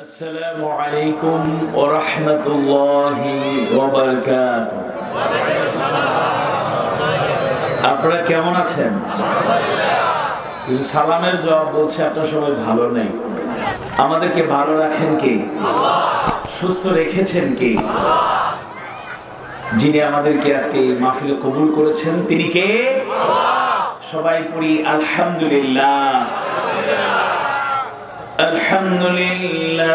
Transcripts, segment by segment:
আসসালামু আলাইকুম ওয়া রাহমাতুল্লাহি ওয়া বারাকাতুহু। আপনারা কেমন আছেন? সালামের জবাব বলছে আপনারা সবাই ভালো নেই। আমাদেরকে ভালো রাখেন কে? সুস্থ রেখেছেন কে? যিনি আমাদেরকে আজকে এই মাহফিলে কবুল করেছেন তিনি কে? সবাই পড়ি আলহামদুলিল্লাহ। আলহামদুলিল্লাহ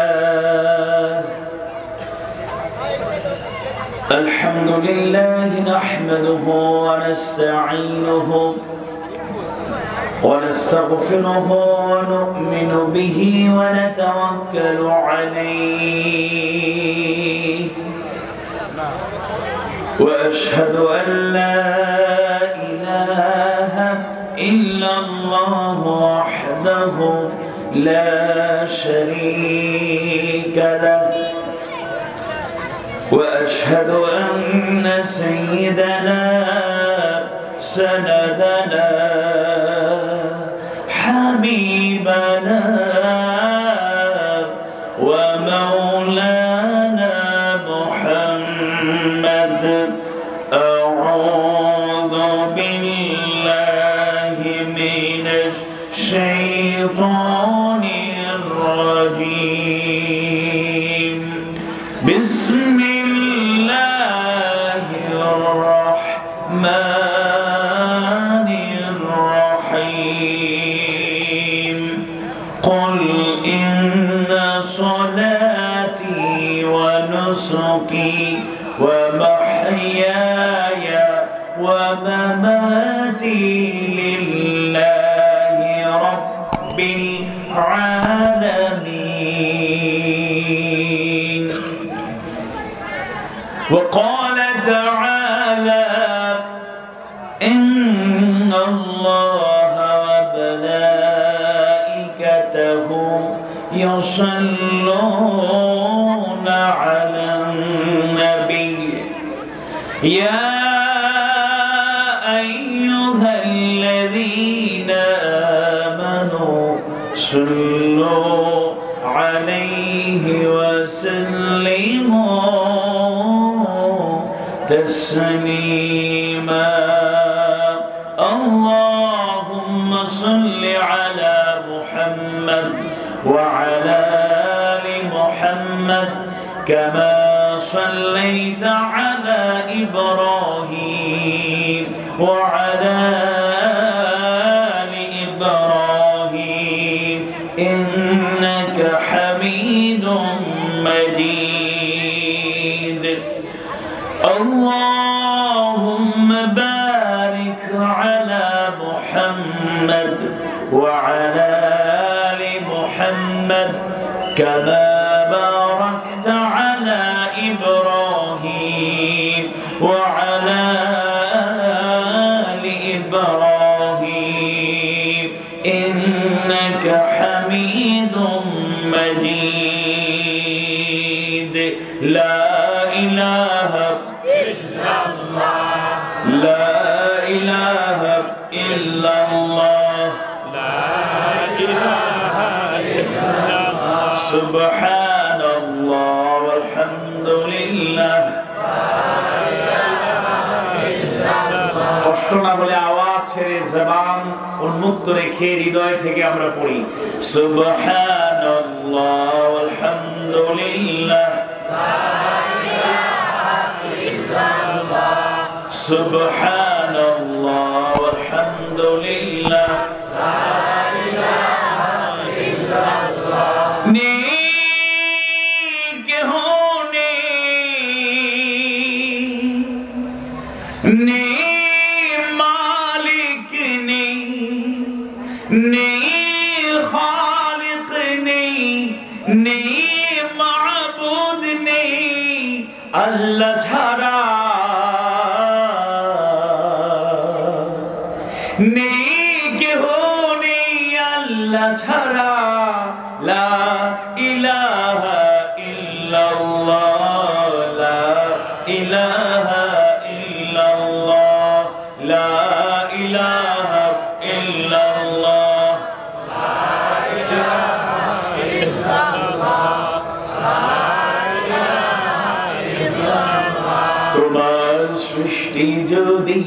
আলহামদুলিল্লাহ নাহমাদুহু ওয়া নাস্তাঈনুহু ওয়া নাস্তাগফিরুহু ওয়া নু'মিনু বিহি ওয়া নাতাওয়াক্কালু আলাইহি ওয়া আশহাদু আন লা ইলাহা ইল্লাল্লাহু ওয়াহদাহু لا شريك له وأشهد أن سيدنا سندنا حبيبنا ومولانا محمد أعوذ بالله من الشيطان الرجيم بسم الله الرحمن الرحيم قل إن صلاتي ونسكي ومحياي ومماتي لله رب العالمين وقال تعالى إن الله وملائكته يصلون على النبي يا أيها الذين آمنوا صلوا عليه وسلموا تسليما اللهم صل على محمد وعلى آل محمد كما صليت على إبراهيم وعلى آل إبراهيم إنك حميد مجيد اللهم بارك على محمد وعلى آل محمد كما باركت على إبراهيم وعلى آل إبراهيم إنك حميد مجيد لا إله إلا الله لا إله إلا الله لا إله إلا الله سبحان الله والحمد لله কষ্ট না বলে আওয়াজ ছেড়ে জবান উন্মুক্ত রেখে হৃদয় থেকে আমরা পড়ি সুবহানাল্লাহ ওয়ালহামদুলিল্লাহ সুবহানাল্লাহ ওয়ালহামদুলিল্লাহ আল্লাহ ছাড়া নেই কেহ নেই আল্লাহ ছাড়া লা ইলাহা ইল্লাল্লাহ লা ইলাহা ইল্লাল্লাহ লা ইলাহা ইল্লাল্লাহ লা ইলাহা ইল্লাল্লাহ সৃষ্টি যদি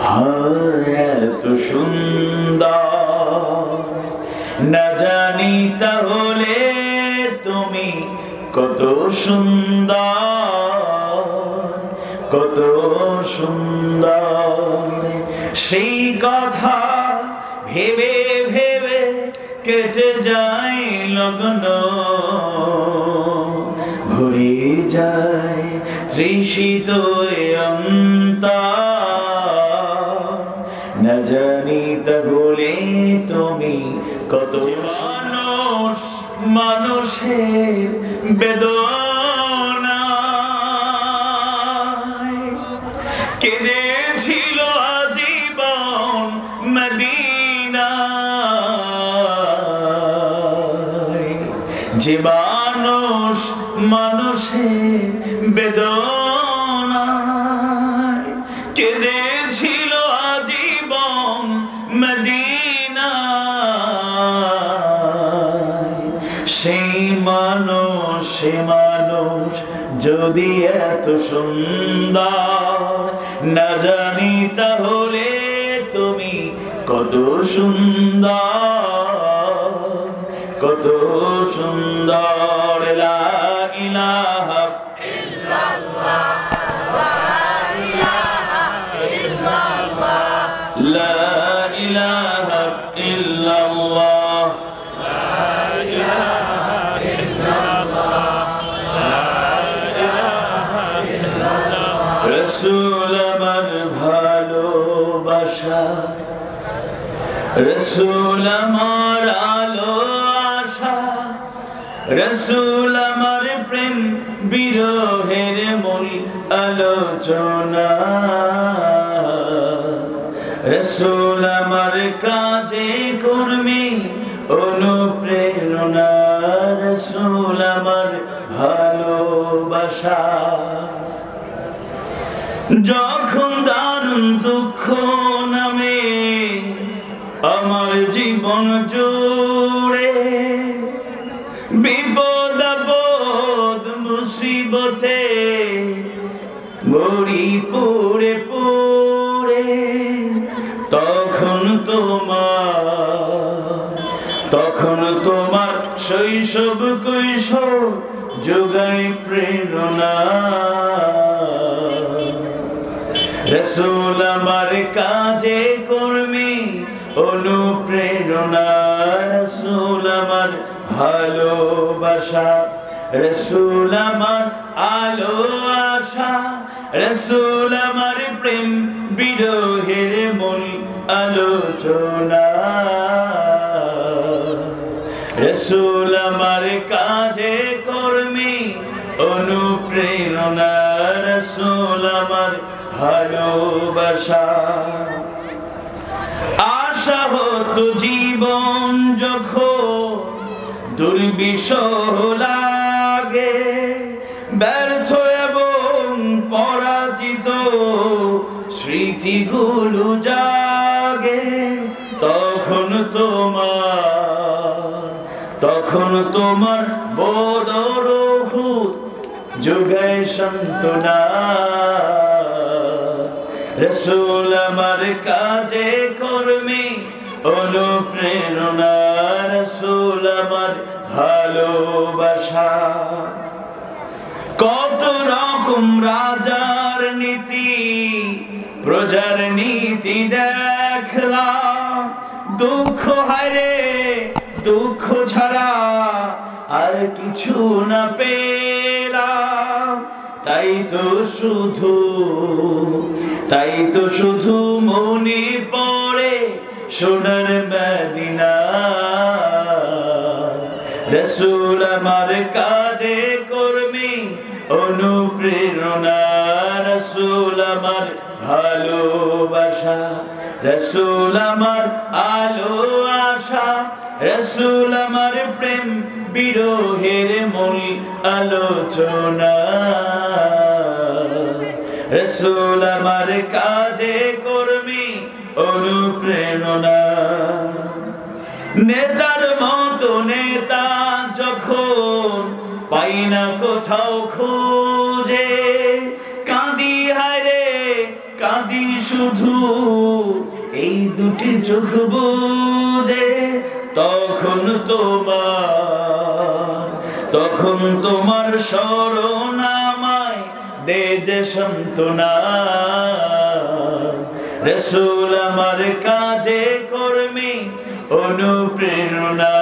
হয় এত সুন্দর, না জানি তাহলে তুমি কত সুন্দর, কত সুন্দর। সেই কথা ভেবে ভেবে কেটে যায় লগ্ন, ভরে যায় তৃষিত অন্তর, না জানি তাহলে তুমি কত মানুষ মানুষের বেদনায় কেঁদেছিল আজীবন মদিনায়, যে মানুষ মানুষের বেদনায় কেঁদেছিল আজীবন মদিনায়, সেই মানুষ যদি এত সুন্দর, না জানি তাহলে তুমি কত সুন্দর, কত সুন্দর। লা ইলাহা ইল্লাল্লাহ, লা ইলাহা ইল্লাল্লাহ, লা ইলাহা ইল্লাল্লাহ, লা ইলাহা ইল্লাল্লাহ, লা ইলাহা ইল্লাল্লাহ। রাসূল আমার ভালোবাসা, রাসূল আমার আলো আশা, রাসূল আমার প্রেম বিরহের মূল আলোচনা, রাসূল আমার কাজে কর্মে অনুপ্রেরণা, রাসূল আমার ভালোবাসা। যখন দারুণ দুঃখ নামে আমার জীবন জুড়ে, বিপদ আপদ মুসিবতে মরি পুড়ে পুড়ে, তখন তোমার শৈশব কৈশোর যোগায় প্রেরণা, রাসূল আমার কাজে কর্মে অনুপ্রেরণা, রাসূল আমার ভালোবাসা, রাসূল আমার আলো আশা, রাসূল আমার প্রেম বিরহের মূল আলোচনা, রাসূল আমার কাজে কর্মে অনুপ্রেরণা, রাসূল আমার ভালোবাসা। আশা হতো জীবন যখন দুর্বিষহ লাগে, ব্যর্থ এবং পরাজিত স্মৃতিগুলো জাগে, তখন তোমার বদর উহুদ যোগায় সান্ত্বনা, রাসূল আমার কাজে কর্মে অনুপ্রেরণা, রাসূল আমার ভালোবাসা। কত রকম রাজার নীতি প্রজার নীতি দেখলাম, দুঃখ হায়রে দুঃখ ছাড়া আর কিছু না পেলাম, তাই তো শুধু মনে পড়ে সোনার মদিনা, রাসূল আমার কাজে কর্মে অনুপ্রেরণা, রাসূল আমার ভালোবাসা, রাসূল আমার আলো আশা, রাসূল আমার প্রেম বিরহের মূল আলোচনা, রাসূল আমার কাজে কর্মে অনুপ্রেরণা। নেতার মতো নেতা যখন পাই না কোথাও খুঁজে, কাঁদি শুধু এই দুটি চোখ বুজে, তখন তোমার শরণ আমায় দে যে সান্ত্বনা। রাসূল আমার কাজে কর্মে অনুপ্রেরণা,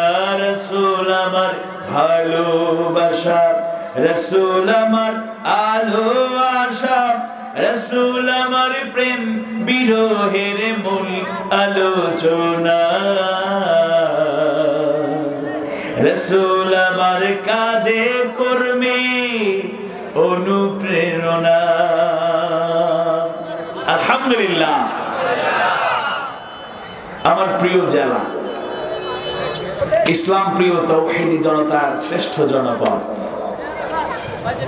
রাসূল আমার ভালোবাসা, রাসূল আমার আলো আশা, রাসূল আমার প্রেম বিরহের মূল আলোচনা। রাসূল আমার কাজে কর্মে অনুপ্রেরণা। আলহামদুলিল্লাহ। আমার প্রিয় জেলা, ইসলাম প্রিয় তাওহীদি জনতার শ্রেষ্ঠ জনপদ,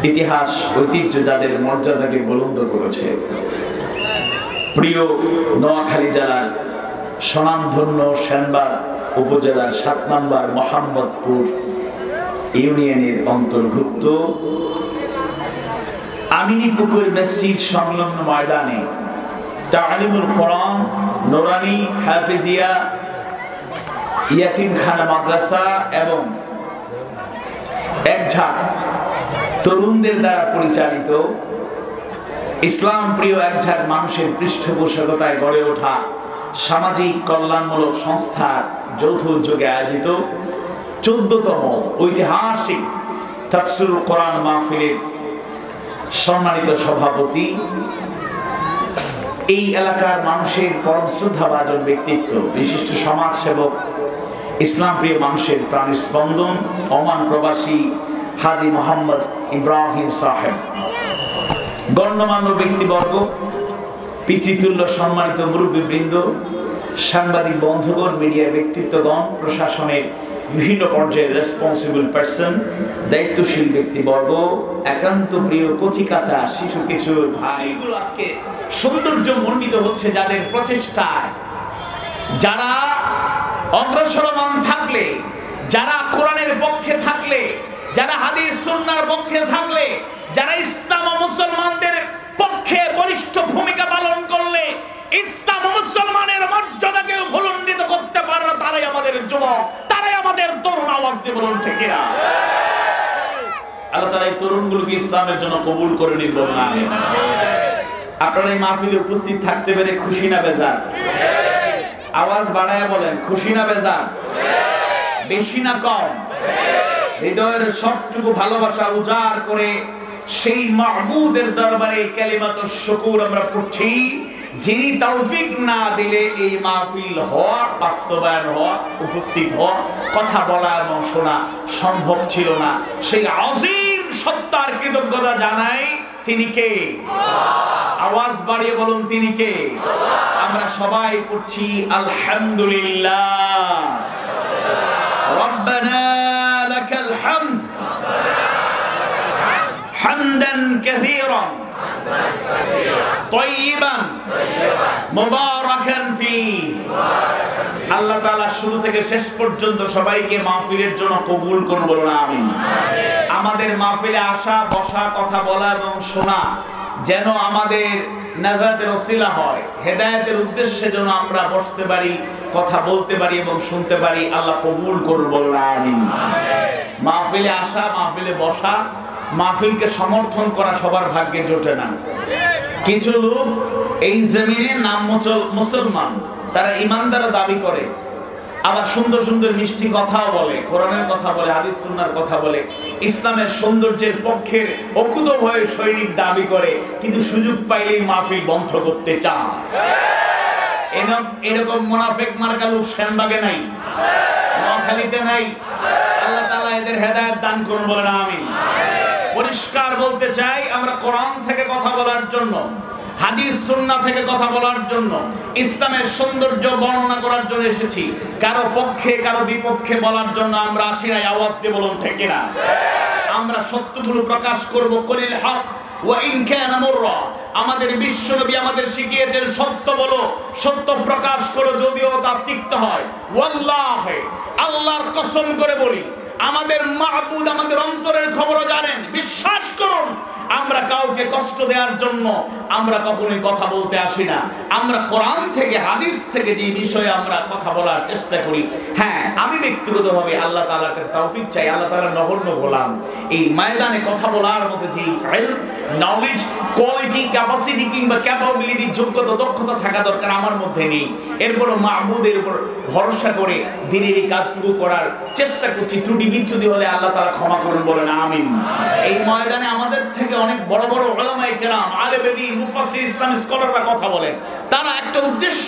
ইতিহাস ঐতিহ্য যাদের মর্যাদাকে বুলন্দ করেছে, প্রিয় নোয়াখালী জেলার স্বনামধন্য সেনবাগ উপজেলার ৭ নম্বর মোহাম্মদপুর ইউনিয়নের অন্তর্ভুক্ত আমিনীপুকুর মসজিদ সংলগ্ন ময়দানে তালিমুল কোরআন, নুরানি হাফিজিয়া, ইয়াতিমখানা মাদ্রাসা এবং একঝাঁক তরুণদের দ্বারা পরিচালিত ইসলাম প্রিয় একঝাঁক মানুষের পৃষ্ঠপোষকতায় গড়ে ওঠা সামাজিক কল্যাণমূলক সংস্থার যৌথ উদ্যোগে আয়োজিত 14তম ঐতিহাসিক তাফসীরুল কোরআন মাহফিলের সম্মানিত সভাপতি, এই এলাকার মানুষের পরম শ্রদ্ধাভাজন ব্যক্তিত্ব, বিশিষ্ট সমাজসেবক, ইসলাম প্রিয় মানুষের প্রাণের স্পন্দন, ওমান প্রবাসী হাজী মোহাম্মদ ইব্রাহিম সাহেব, গণ্যমান্য ব্যক্তিবর্গ, পিতৃতুল্য সম্মানিত মুরব্বীবৃন্দ, সাংবাদিক বন্ধুগণ, মিডিয়া ব্যক্তিত্বগণ, প্রশাসনের বিভিন্ন পর্যায়ের রেসপন্সিবল পারসন, দায়িত্বশীল ব্যক্তিবর্গ, একান্ত প্রিয় কচিকাঁচা শিশু কিশোর ভাইগুলো আজকে সৌন্দর্য মণ্ডিত হচ্ছে যাদের প্রচেষ্টায়, যারা অগ্রসরমান থাকলে, যারা কোরআনের পক্ষে থাকলে, যারা হাদিস সুন্নাহর পক্ষে থাকলে, যারা ইসলাম ও মুসলমানদের পক্ষে বলিষ্ঠ ভূমিকা পালন করলে ইসলাম ও মুসলমানের মর্যাদাকে ভুলুণ্ঠিত করতে পারে না, তারাই আমাদের যুবক, তারাই আমাদের তরুণ। আওয়াজ দিয়ে বলুন ঠিক না? আল্লাহ তাআলা এই তরুণগুলোকে ইসলামের জন্য কবুল করে নিন। বলুন আমিন। আপনারা এই মাহফিলে উপস্থিত থাকতে পেরে খুশি না বেজার? আওয়াজ বাড়ায় বলেন, খুশি না বেজার? বেশি না কম? হৃদয়ের সবটুকু ভালোবাসা উজাড় করে সেই মাহবুদের দরবারে কালিমাতুশ শুকর আমরা পড়ছি, যিনি তৌফিক না দিলে এই মাহফিল হওয়া, বাস্তবায়ন হওয়া, উপস্থিত হওয়া, কথা বলা এবং শোনা সম্ভব ছিল না। সেই আযীম সত্তার কৃতজ্ঞতা জানাই। তিনি কে? আওয়াজ বাড়িয়ে বলুন, তিনি কে? আমরা সবাই পড়ছি আলহামদুলিল্লাহ। রব্বানা লাকাল হামদ হামদান কাসীরান তাইয়িবান মুবারাকান ফীহি। আল্লাহ তাআলা শুরু থেকে শেষ পর্যন্ত সবাইকে মাহফিলের জন্য কবুল করুন। বলুন আমিন। আমাদের মাহফিলে আসা, বসা, কথা বলা এবং শোনা যেন আমাদের নাজাতের ওসিলা হয়, হেদায়েতের উদ্দেশ্যে যেন আমরা বসতে পারি, কথা বলতে পারি এবং শুনতে পারি। আল্লাহ কবুল করুন। বলুন আমিন। মাহফিলে আসা, মাহফিলে বসা, মাহফিলকে সমর্থন করা সবার ভাগ্যে জোটে না। কিছু লোক এই জমিনে নাম মুসলমান, তারা ইমানদার দাবি করে, আবার সুন্দর সুন্দর মিষ্টি কথাও বলে, কোরআনের কথা বলে, হাদিস সুন্নাহর কথা বলে, ইসলামের সৌন্দর্যের পক্ষের অকুতোভয় সৈনিক দাবি করে, কিন্তু সুযোগ পাইলেই মাহফিল বন্ধ করতে চায়। এরকম মুনাফিক মার্কা লোক সেনবাগে নাই, নোয়াখালীতে নাই। আল্লাহ তাআলা এদের হেদায়েত দান করুন। বলেন আমিন। পরিষ্কার বলতে চাই, আমরা কোরআন থেকে কথা বলার জন্য, হাদিস সুন্নাহ থেকে কথা বলার জন্য, ইসলামের সৌন্দর্য বর্ণনা করার জন্য এসেছি। কারো পক্ষে কারো বিপক্ষে বলার জন্য আমরা আসি নাই। আওয়াজ দিয়ে বলুন ঠিক না? আমরা সত্যগুলো প্রকাশ করব। কলিল হক ওয়া ইন কানা মুররা। আমাদের বিশ্বনবী আমাদের শিখিয়েছেন, সত্য বলো, সত্য প্রকাশ করো, যদিও তা তিক্ত হয়। ওয়াল্লাহি, আল্লাহর কসম করে বলি, আমাদের মাহবুদ আমাদের অন্তরের খবরও জানেন। বিশ্বাস করুন, আমরা কাউকে কষ্ট দেওয়ার জন্য আমরা কখনোই কথা বলতে আসি না। আমরা কোরআন থেকে হাদিস থেকে যে বিষয়ে আমরা কথা বলার চেষ্টা করি, হ্যাঁ আমি ব্যক্তিগতভাবে আল্লাহ তাআলার কাছে তৌফিক চাই, আল্লাহ তাআলার নগণ্য গোলাম। এই ময়দানে কথা বলার মতো যে ইলম, নলেজ, কোয়ালিটি, ক্যাপাসিটি কিংবা ক্যাপাবিলিটি, যোগ্যতা, দক্ষতা থাকা দরকার আমার মধ্যে নেই। এরপরও মাহবুদের উপর ভরসা করে দিনের এই কাজটুকু করার চেষ্টা করছি। ত্রুটি বিচ্ছুতি হলে আল্লাহ তাআলা ক্ষমা করুন, বলেন আমিন। এই ময়দানে আমাদের থেকে অনেক বড় বড় উলামায়ে কেরাম, আলেমে দ্বীন, মুফাসসির, ইসলামিক স্কলাররা কথা বলেন। তারা একটা উদ্দেশ্য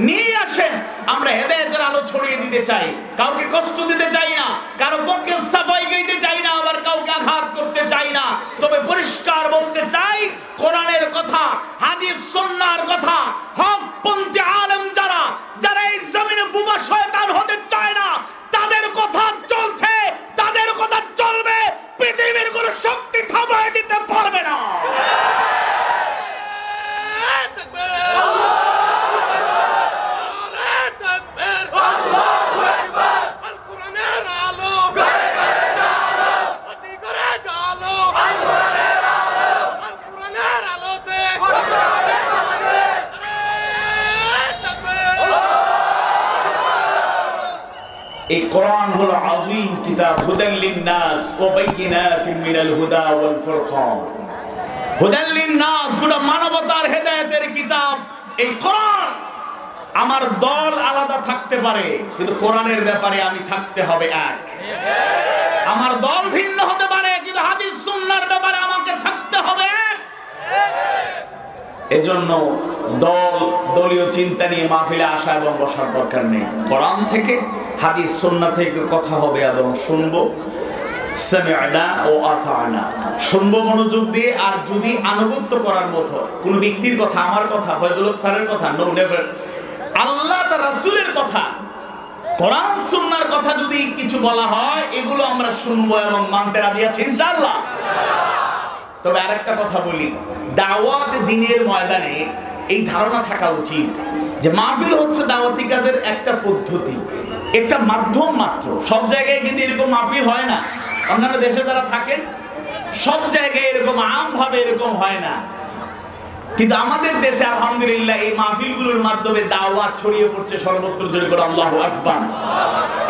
নিয়ে আসেন, আমরা হেদায়েতের আলো ছড়িয়ে দিতে চাই, কাউকে কষ্ট দিতে চাই না, কারো পক্ষে সাফাই গাইতে চাই না, আবার কাউকে আঘাত করতে চাই না। তবে পরিষ্কার বলতে চাই, কোরআনের কথা, হাদিস সুন্নাহর কথা, হকপন্থী আলেম যারা যারা এই জমিনে বুবা শয়তান হতে চায় না, তাদের কথা চলছে, তাদের কথা চলবে, পৃথিবীর কোনো শক্তি থামায় দিতে পারবে না। এই কোরআন হলো আযীম কিতাব, হুদাল লিন-নাস ওয়া বাইয়িনাতিন মিনাল হুদা ওয়াল ফুরকান। হুদাল লিন-নাস, গোটা মানবতার হেদায়েতের কিতাব এই কোরআন। আমার দল আলাদা থাকতে পারে, কিন্তু কোরআনের ব্যাপারে আমি থাকতে হবে এক। আমার দল ভিন্ন হতে পারে, কিন্তু হাদিস সুন্নাহর ব্যাপারে আমাকে থাকতে হবে এক। এজন্য দলীয় চিন্তা নিয়ে মাহফিলে আসা এবং বসার দরকার নেই। কোরআন থেকে, হাদিস সুন্নাহ থেকে কথা হবে এবং শুনবো। সামি'না ও আতা'না, শুনবো মনোযোগ দিয়ে। আর যদি আনুগত্য করার মতো কোন ব্যক্তির কথা, আমার কথা, ফয়জুল হক স্যারের কথা, নো নেভার, আল্লাহ তার রাসূলের কথা, কোরআন সুন্নাহর কথা যদি কিছু বলা হয়, এগুলো আমরা শুনবো এবং মানতে রাজি আছি ইনশাআল্লাহ। তবে আরেকটা কথা বলি, দাওয়াত দ্বীনের ময়দানে এই ধারণা থাকা উচিত যে মাহফিল হচ্ছে দাওয়াতি কাজের একটা পদ্ধতি, একটা মাধ্যম মাত্র। সব জায়গায় কিন্তু এরকম মাহফিল হয় না। অন্যান্য দেশে যারা থাকেন সব জায়গায় এরকম আমভাবে এরকম হয় না, কিন্তু আমাদের দেশে আলহামদুলিল্লাহ এই মাহফিলগুলোর মাধ্যমে দাওয়াত ছড়িয়ে পড়ছে সর্বত্র। জোরে করে আল্লাহু আকবার।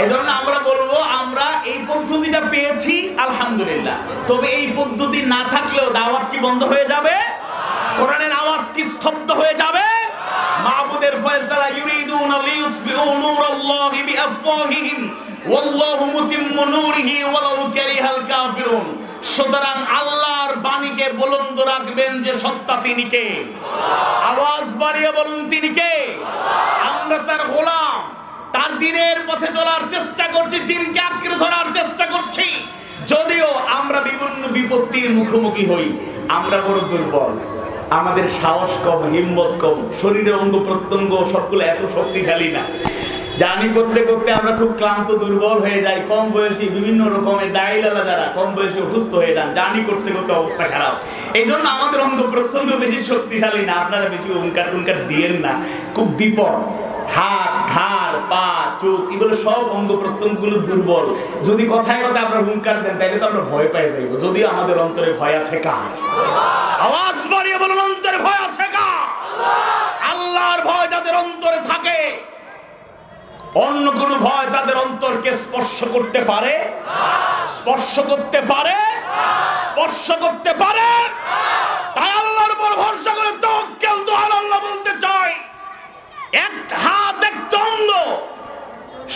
এজন্য আমরা বলবো, আমরা এই পদ্ধতিটা পেয়েছি আলহামদুলিল্লাহ। তবে এই পদ্ধতি না থাকলেও দাওয়াত কি বন্ধ হয়ে যাবে? কোরআনের আওয়াজ কি স্তব্ধ হয়ে যাবে? মাবুদের ফয়সালা, ইউরিদুনা লিইউতফিউ নূরাল্লাহি বিআফওয়াহিহিম ওয়াল্লাহু মুতিম্মু নূরিহি ওয়ালাউ কারিহাল কাফিরুন। সুতরাং আল্লাহর বাণীকে বুলন্দ রাখবেন যে সত্তা তিনি কে? আওয়াজ বাড়িয়ে বলুন তিনি কে? আমরা তার গোলাম, তার দ্বীনের পথে চলার চেষ্টা করছি, দ্বীনকে আঁকড়ে ধরার চেষ্টা করছি। যদিও আমরা বিভিন্ন বিপত্তির মুখোমুখি হই, আমরা বড় দুর্বল, আমাদের সাহস কম, হিম্মত কম, শরীরের অঙ্গ প্রত্যঙ্গ সবগুলো এত শক্তিশালী না। জানি করতে করতে আমরা খুব ক্লান্ত, দুর্বল হয়ে যাই। কম বয়সী বিভিন্ন রকমের দায়ীলালা যারা কম বয়সে অসুস্থ হয়ে যান, জানি করতে করতে অবস্থা খারাপ। এই জন্য আমাদের অঙ্গ প্রত্যঙ্গ বেশি শক্তিশালী না। আপনারা বেশি হুঙ্কার দিয়েন না, খুব বিপদ। হাত, ঘাড়, পা, চোখ, এগুলো সব অঙ্গ প্রত্যঙ্গগুলো দুর্বল। যদি কথায় কথায় আমরা হুঙ্কার দেন, তাহলে তো আমরা ভয় পাই যাইব। যদিও আমাদের অন্তরে ভয় আছে কার? আওয়াজ বাড়িয়ে বলুন, অন্তরে ভয় আছে কার? আল্লাহর ভয় যাদের অন্তরে থাকে, অন্য কোন ভয় তাদের অন্তরকে স্পর্শ করতে পারে? স্পর্শ করতে পারে? স্পর্শ করতে পারে? তাই আল্লাহর উপর ভরসা করে তাওয়াক্কালতু আলাল্লাহ বলতে চাই। এক হাত, একটা অঙ্গ,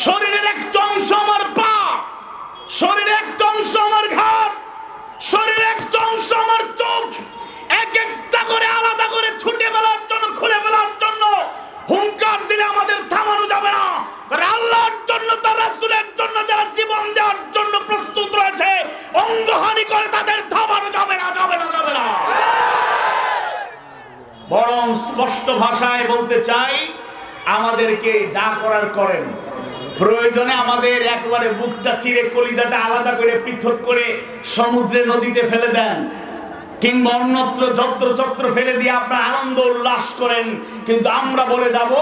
শরীরের একটা অংশ আমার পা, শরীরের একটা অংশ আমার ঘাড়, শরীরের একটা অংশ আমার চোখ, এক একটা করে আলাদা করে ছুটে ফেলার জন্য, খুলে ফেলার জন্য হুঙ্কার দিলে আমাদের থামানো যাবে না। আল্লাহর জন্য, তার রাসূলের জন্য যারা জীবন দেওয়ার জন্য প্রস্তুত রয়েছে, অঙ্গহানি করে তাদের থামানো যাবে না, যাবে না, যাবে না। বরং স্পষ্ট ভাষায় বলতে চাই, আমাদেরকে যা করার করেন। প্রয়োজনে আমাদের একবারে বুকটা চিরে কলিজাটা আলাদা করে পৃথক করে সমুদ্রে, নদীতে ফেলে দেন, কিংবা অন্যত্র যত্র ফেলে দিয়ে আপনার আনন্দ উল্লাস করেন। কিন্তু আমরা বলে যাব,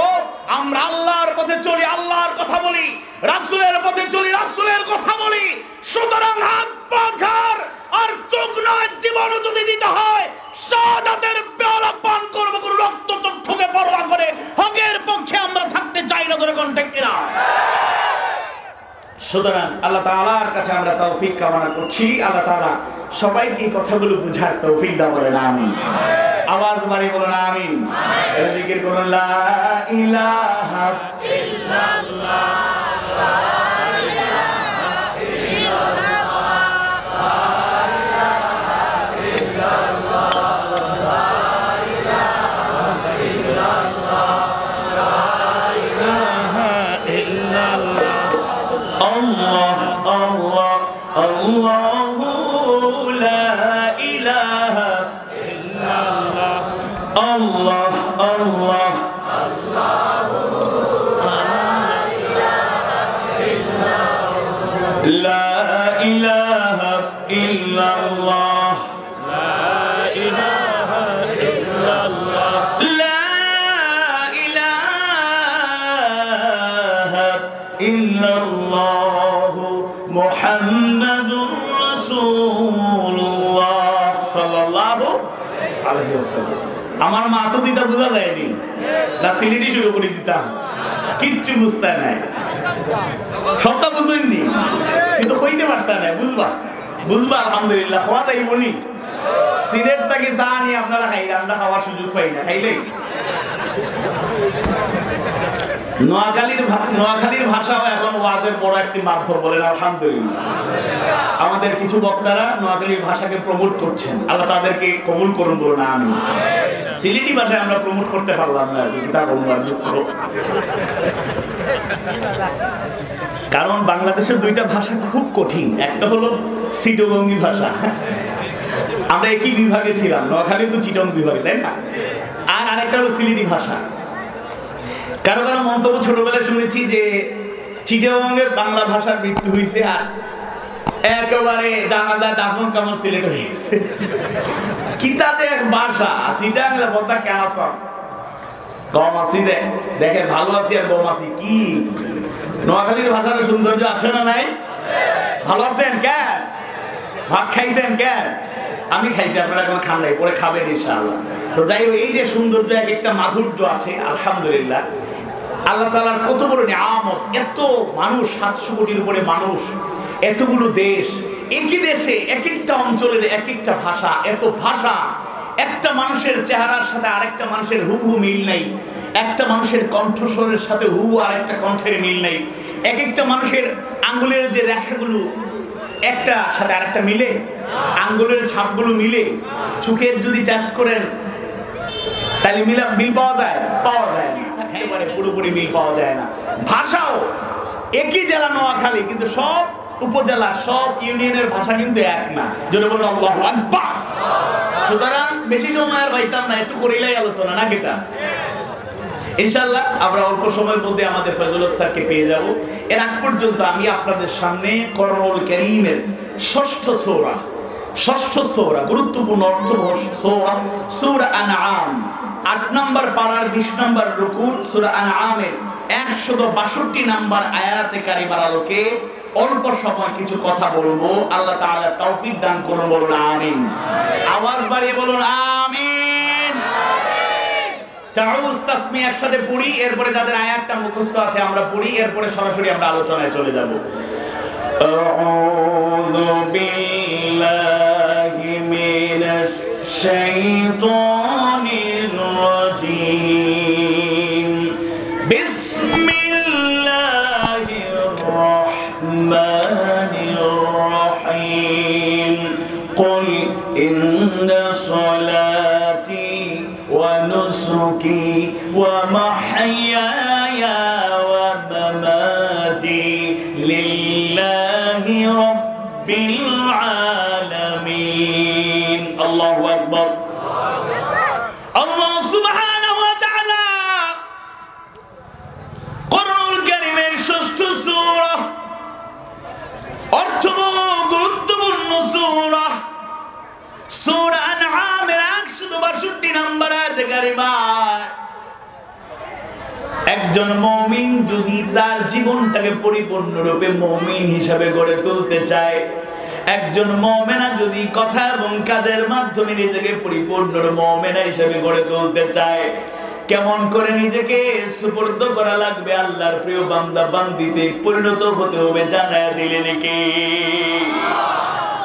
আমরা আল্লাহর পথে চলি, আল্লাহর কথা বলি, রাসূলের পথে চলি, রাসূলের কথা বলি। সুতরাং হাত, পা, ঘাড় আর চোখ নয়, জীবন জীবনও যদি দিতে হয় শাহাদাতের পেয়ালা পান করব, কোন রক্ত চক্ষুকে পরোয়া করে হকের পক্ষে আমরা থাকতে চাই না। ধরে কোন ঠিক কিনা? সুতরাং আল্লাহ তাআলার কাছে আমরা তৌফিক কামনা করছি। আল্লাহ তাআলা সবাইকে এই কথাগুলো বুঝার তৌফিক দান করেন, আমিন। আওয়াজ বাড়িয়ে বলেন আমিন। জিকির করুন লা ইলাহা ইল্লাল্লাহ, লা ইলাহা ইল্লাল্লাহ, লা ইলাহা ইল্লাল্লাহ, আল্লাহ আল্লাহ আল্লাহু লা ইলাহা ইল্লাল্লাহ, আল্লাহ আল্লাহ আল্লাহু লা ইলাহা ইল্লাল্লাহ, লা ইলাহা ইল্লাল্লাহ, লা ইলাহা ইল্লাল্লাহ, মুহাম্মাদুর রাসূলুল্লাহ সাল্লাল্লাহু আলাইহি ওয়াসাল্লাম। আমার মা তো দিতা বুঝা যায়নি না, সিলেটি শুরু করে দিতাম, কিচ্ছু বুঝতে নাই, সবটা বুঝেননি কিন্তু কইতে পারতা না। বুঝবা বুঝবা আলহামদুলিল্লাহ, খাওয়া যাইবনি। সিলেট থেকে চা নিয়ে আপনারা খাইলে, আমরা খাওয়ার সুযোগ পাই না, খাইলেই। নোয়াখালীর ভাষাও এখন ওয়াজের বড় একটি মাধ্যম, বলেন আলহামদুলিল্লাহ। আমাদের কিছু বক্তারা নোয়াখালীর ভাষাকে প্রমোট করছেন, আল্লাহ তাদেরকে কবুল করুন, বলুন আমিন। সিলেটি ভাষায় আমরা প্রমোট করতে পারলাম না, কারণ বাংলাদেশের দুইটা ভাষা খুব কঠিন। একটা হলো চিটগঙ্গি ভাষা, আমরা একই বিভাগে ছিলাম, নোয়াখালী তো চিটং বিভাগে, তাই না? আর আরেকটা হলো সিলেটি ভাষা। কারো কারো মন্তব্য ছোটবেলায় শুনেছি যে চিটাগংয়ে বাংলা ভাষার মৃত্যু হয়েছে, আর একেবারে জানাজা দাফন কামড় সিলেট হয়ে গেছে। কিতা যে এক ভাষা, চিটাগংলা বলতা কেন সব গম আসি, দেখেন ভালো আছি আর গম আসি কি। নোয়াখালীর ভাষার সৌন্দর্য আছে না নাই? ভালো আছেন কেন? ভাত খাইছেন কেন? আমি খাইছি, আপনারা এখন খান নাই, পরে খাবেন ইনশাআল্লাহ। তো যাই হোক, এই যে সৌন্দর্য, এক একটা মাধুর্য আছে আলহামদুলিল্লাহ। আল্লাহ তাআলার কত বড় নিয়ামত, এত মানুষ, 700 কোটির উপরে মানুষ, এতগুলো দেশ, একই দেশে এক একটা অঞ্চলের এক একটা ভাষা, এত ভাষা, একটা মানুষের চেহারার সাথে আরেকটা মানুষের হুবহু মিল নাই, একটা মানুষের কণ্ঠস্বরের সাথে হুবহু আরেকটা কণ্ঠের মিল নাই, এক একটা মানুষের আঙ্গুলের যে রেখাগুলো একটা সাথে আরেকটা মিলে, আঙ্গুলের ছাপগুলো মিলে, চোখের যদি টেস্ট করেন তাহলে মিল পাওয়া যায়? পাওয়া যায় না, একেবারে পুরোপুরি মিল পাওয়া যায় না। ভাষাও একই জেলা নোয়াখালী, কিন্তু সব উপজেলা, সব ইউনিয়নের ভাষা কিন্তু এক না। যেটা বলুন আল্লাহু আকবার। সুতরাং বেশি সময় আর পাইতাম না, একটু করিলাই আলোচনা, না কেটা? ইনশাআল্লাহ আমরা অল্প সময়ের মধ্যে আমাদের ফয়জুল হক স্যারকে পেয়ে যাব। এর আগ পর্যন্ত আমি আপনাদের সামনে কোরআনুল কারীমের ষষ্ঠ সূরা, গুরুত্বপূর্ণ অর্থবহ সূরা, সূরা আনআম, 8 নম্বর পারার 20 নম্বর রুকু, সূরা আনআমের 162 নম্বর আয়াতে কারিমার আলোকে অল্প সময় কিছু কথা বলবো। আল্লাহ তাআলা তৌফিক দান করুন, বলুন আমিন। আওয়াজ বাড়িয়ে বলুন আমিন। তাউজ তাসমি একসাথে পড়ি, এরপরে যাদের আয়াতটা মুখস্থ আছে আমরা পড়ি, এরপরে সরাসরি আমরা আলোচনায় চলে যাব। আউযু বিল্লাহি মিনাশ শাইতানির রাজীম। বিসমিল্লাহির রাহমানির রাহিম। কুল ইন্না সালাতি ওয়া নুসুকি ওয়া মাহইয়ায়া ওয়া মামাতি লিল্লাহি রাব্বিল আলামিন। আল্লাহু আকবার। আল্লাহ সুবহানাহু ওয়া তাআলা কোরআনুল কারীমের ষষ্ঠ সূরা, অর্থবহ গুরুত্বপূর্ণ সূরা, সূরা আনআমের 162 নম্বর আয়াতে কারিমা। একজন মুমিন যদি তার জীবনটাকে পরিপূর্ণরূপে মুমিন হিসাবে গড়ে তুলতে চায়, একজন মুমিনা যদি কথা এবং কাজের মাধ্যমে নিজেকে পরিপূর্ণ মুমিনা হিসেবে গড়ে তুলতে চায়, কেমন করে নিজেকে সুপর্দ করা লাগবে, আল্লাহর প্রিয় বান্দা বান্দিতে পরিণত হতে হবে জানায়া দিলেন কে?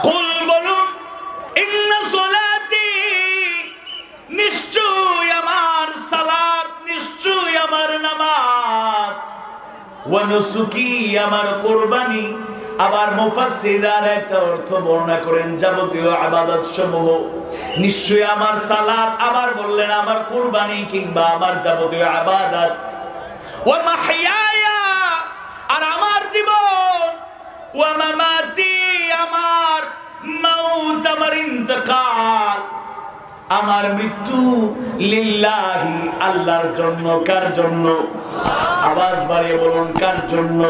কুল বলুন, ইন্না সলাতি, নিশ্চয় আমার সালাত, নিশ্চয় আমার নামাজ, ওয়া নুসুকি, আমার কুরবানি। আবার মুফাসসিররা একটা অর্থ বর্ণনা করেন যাবতীয় ইবাদত সমূহ, নিশ্চয় আমার সালাত, আবার বললেন আমার কুরবানি কিংবা আমার যাবতীয় ইবাদত, ওয়া মাহইয়ায়া, আর আমার জীবন, ওয়া মামাতি, আমার মাউত, আমার ইন্তেকাল, আমার মৃত্যু, লিল্লাহি, আল্লাহর জন্য। কার জন্য? আওয়াজ বাড়িয়ে বলুন, কার জন্য?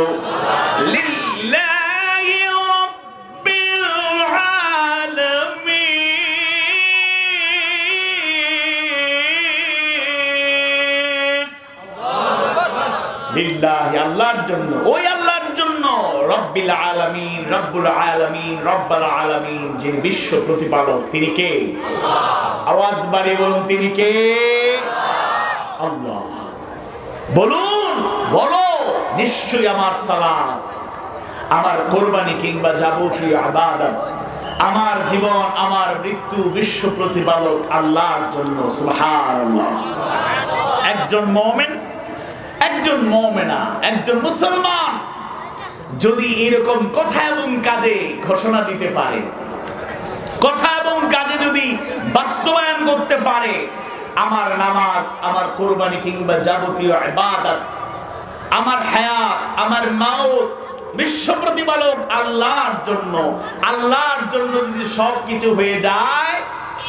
লিল্লাহি রাব্বিল আলামিন। লিল্লাহি, আল্লাহর জন্য, ওই আল্লাহর জন্য। রব্বিল আলামিন, রব্বুল আলামিন, রব্বাল আলামিন, যিনি বিশ্ব প্রতিপালক, তিনি কে? আওয়াজ বাড়িয়ে বলুন, তিনি কে? আল্লাহ। বলুন, বলো, নিশ্চয়ই আমার সালাত, আমার কুরবানি কিংবা যাবতীয় ইবাদত, আমার জীবন, আমার মৃত্যু বিশ্ব প্রতিপালক আল্লাহর জন্য। সুবহানাল্লাহ। একজন মুমিন, একজন মুমিনা, একজন মুসলমান যদি এরকম কথা এবং কাজে ঘোষণা দিতে পারে, কথা এবং কাজে যদি বাস্তবায়ন করতে পারে, আমার নামাজ, আমার কুরবানি কিংবা যাবতীয় ইবাদত, আমার হায়াত, আমার মাউত বিশ্ব প্রতিপালক আল্লাহর জন্য, আল্লাহর জন্য যদি সবকিছু হয়ে যায়,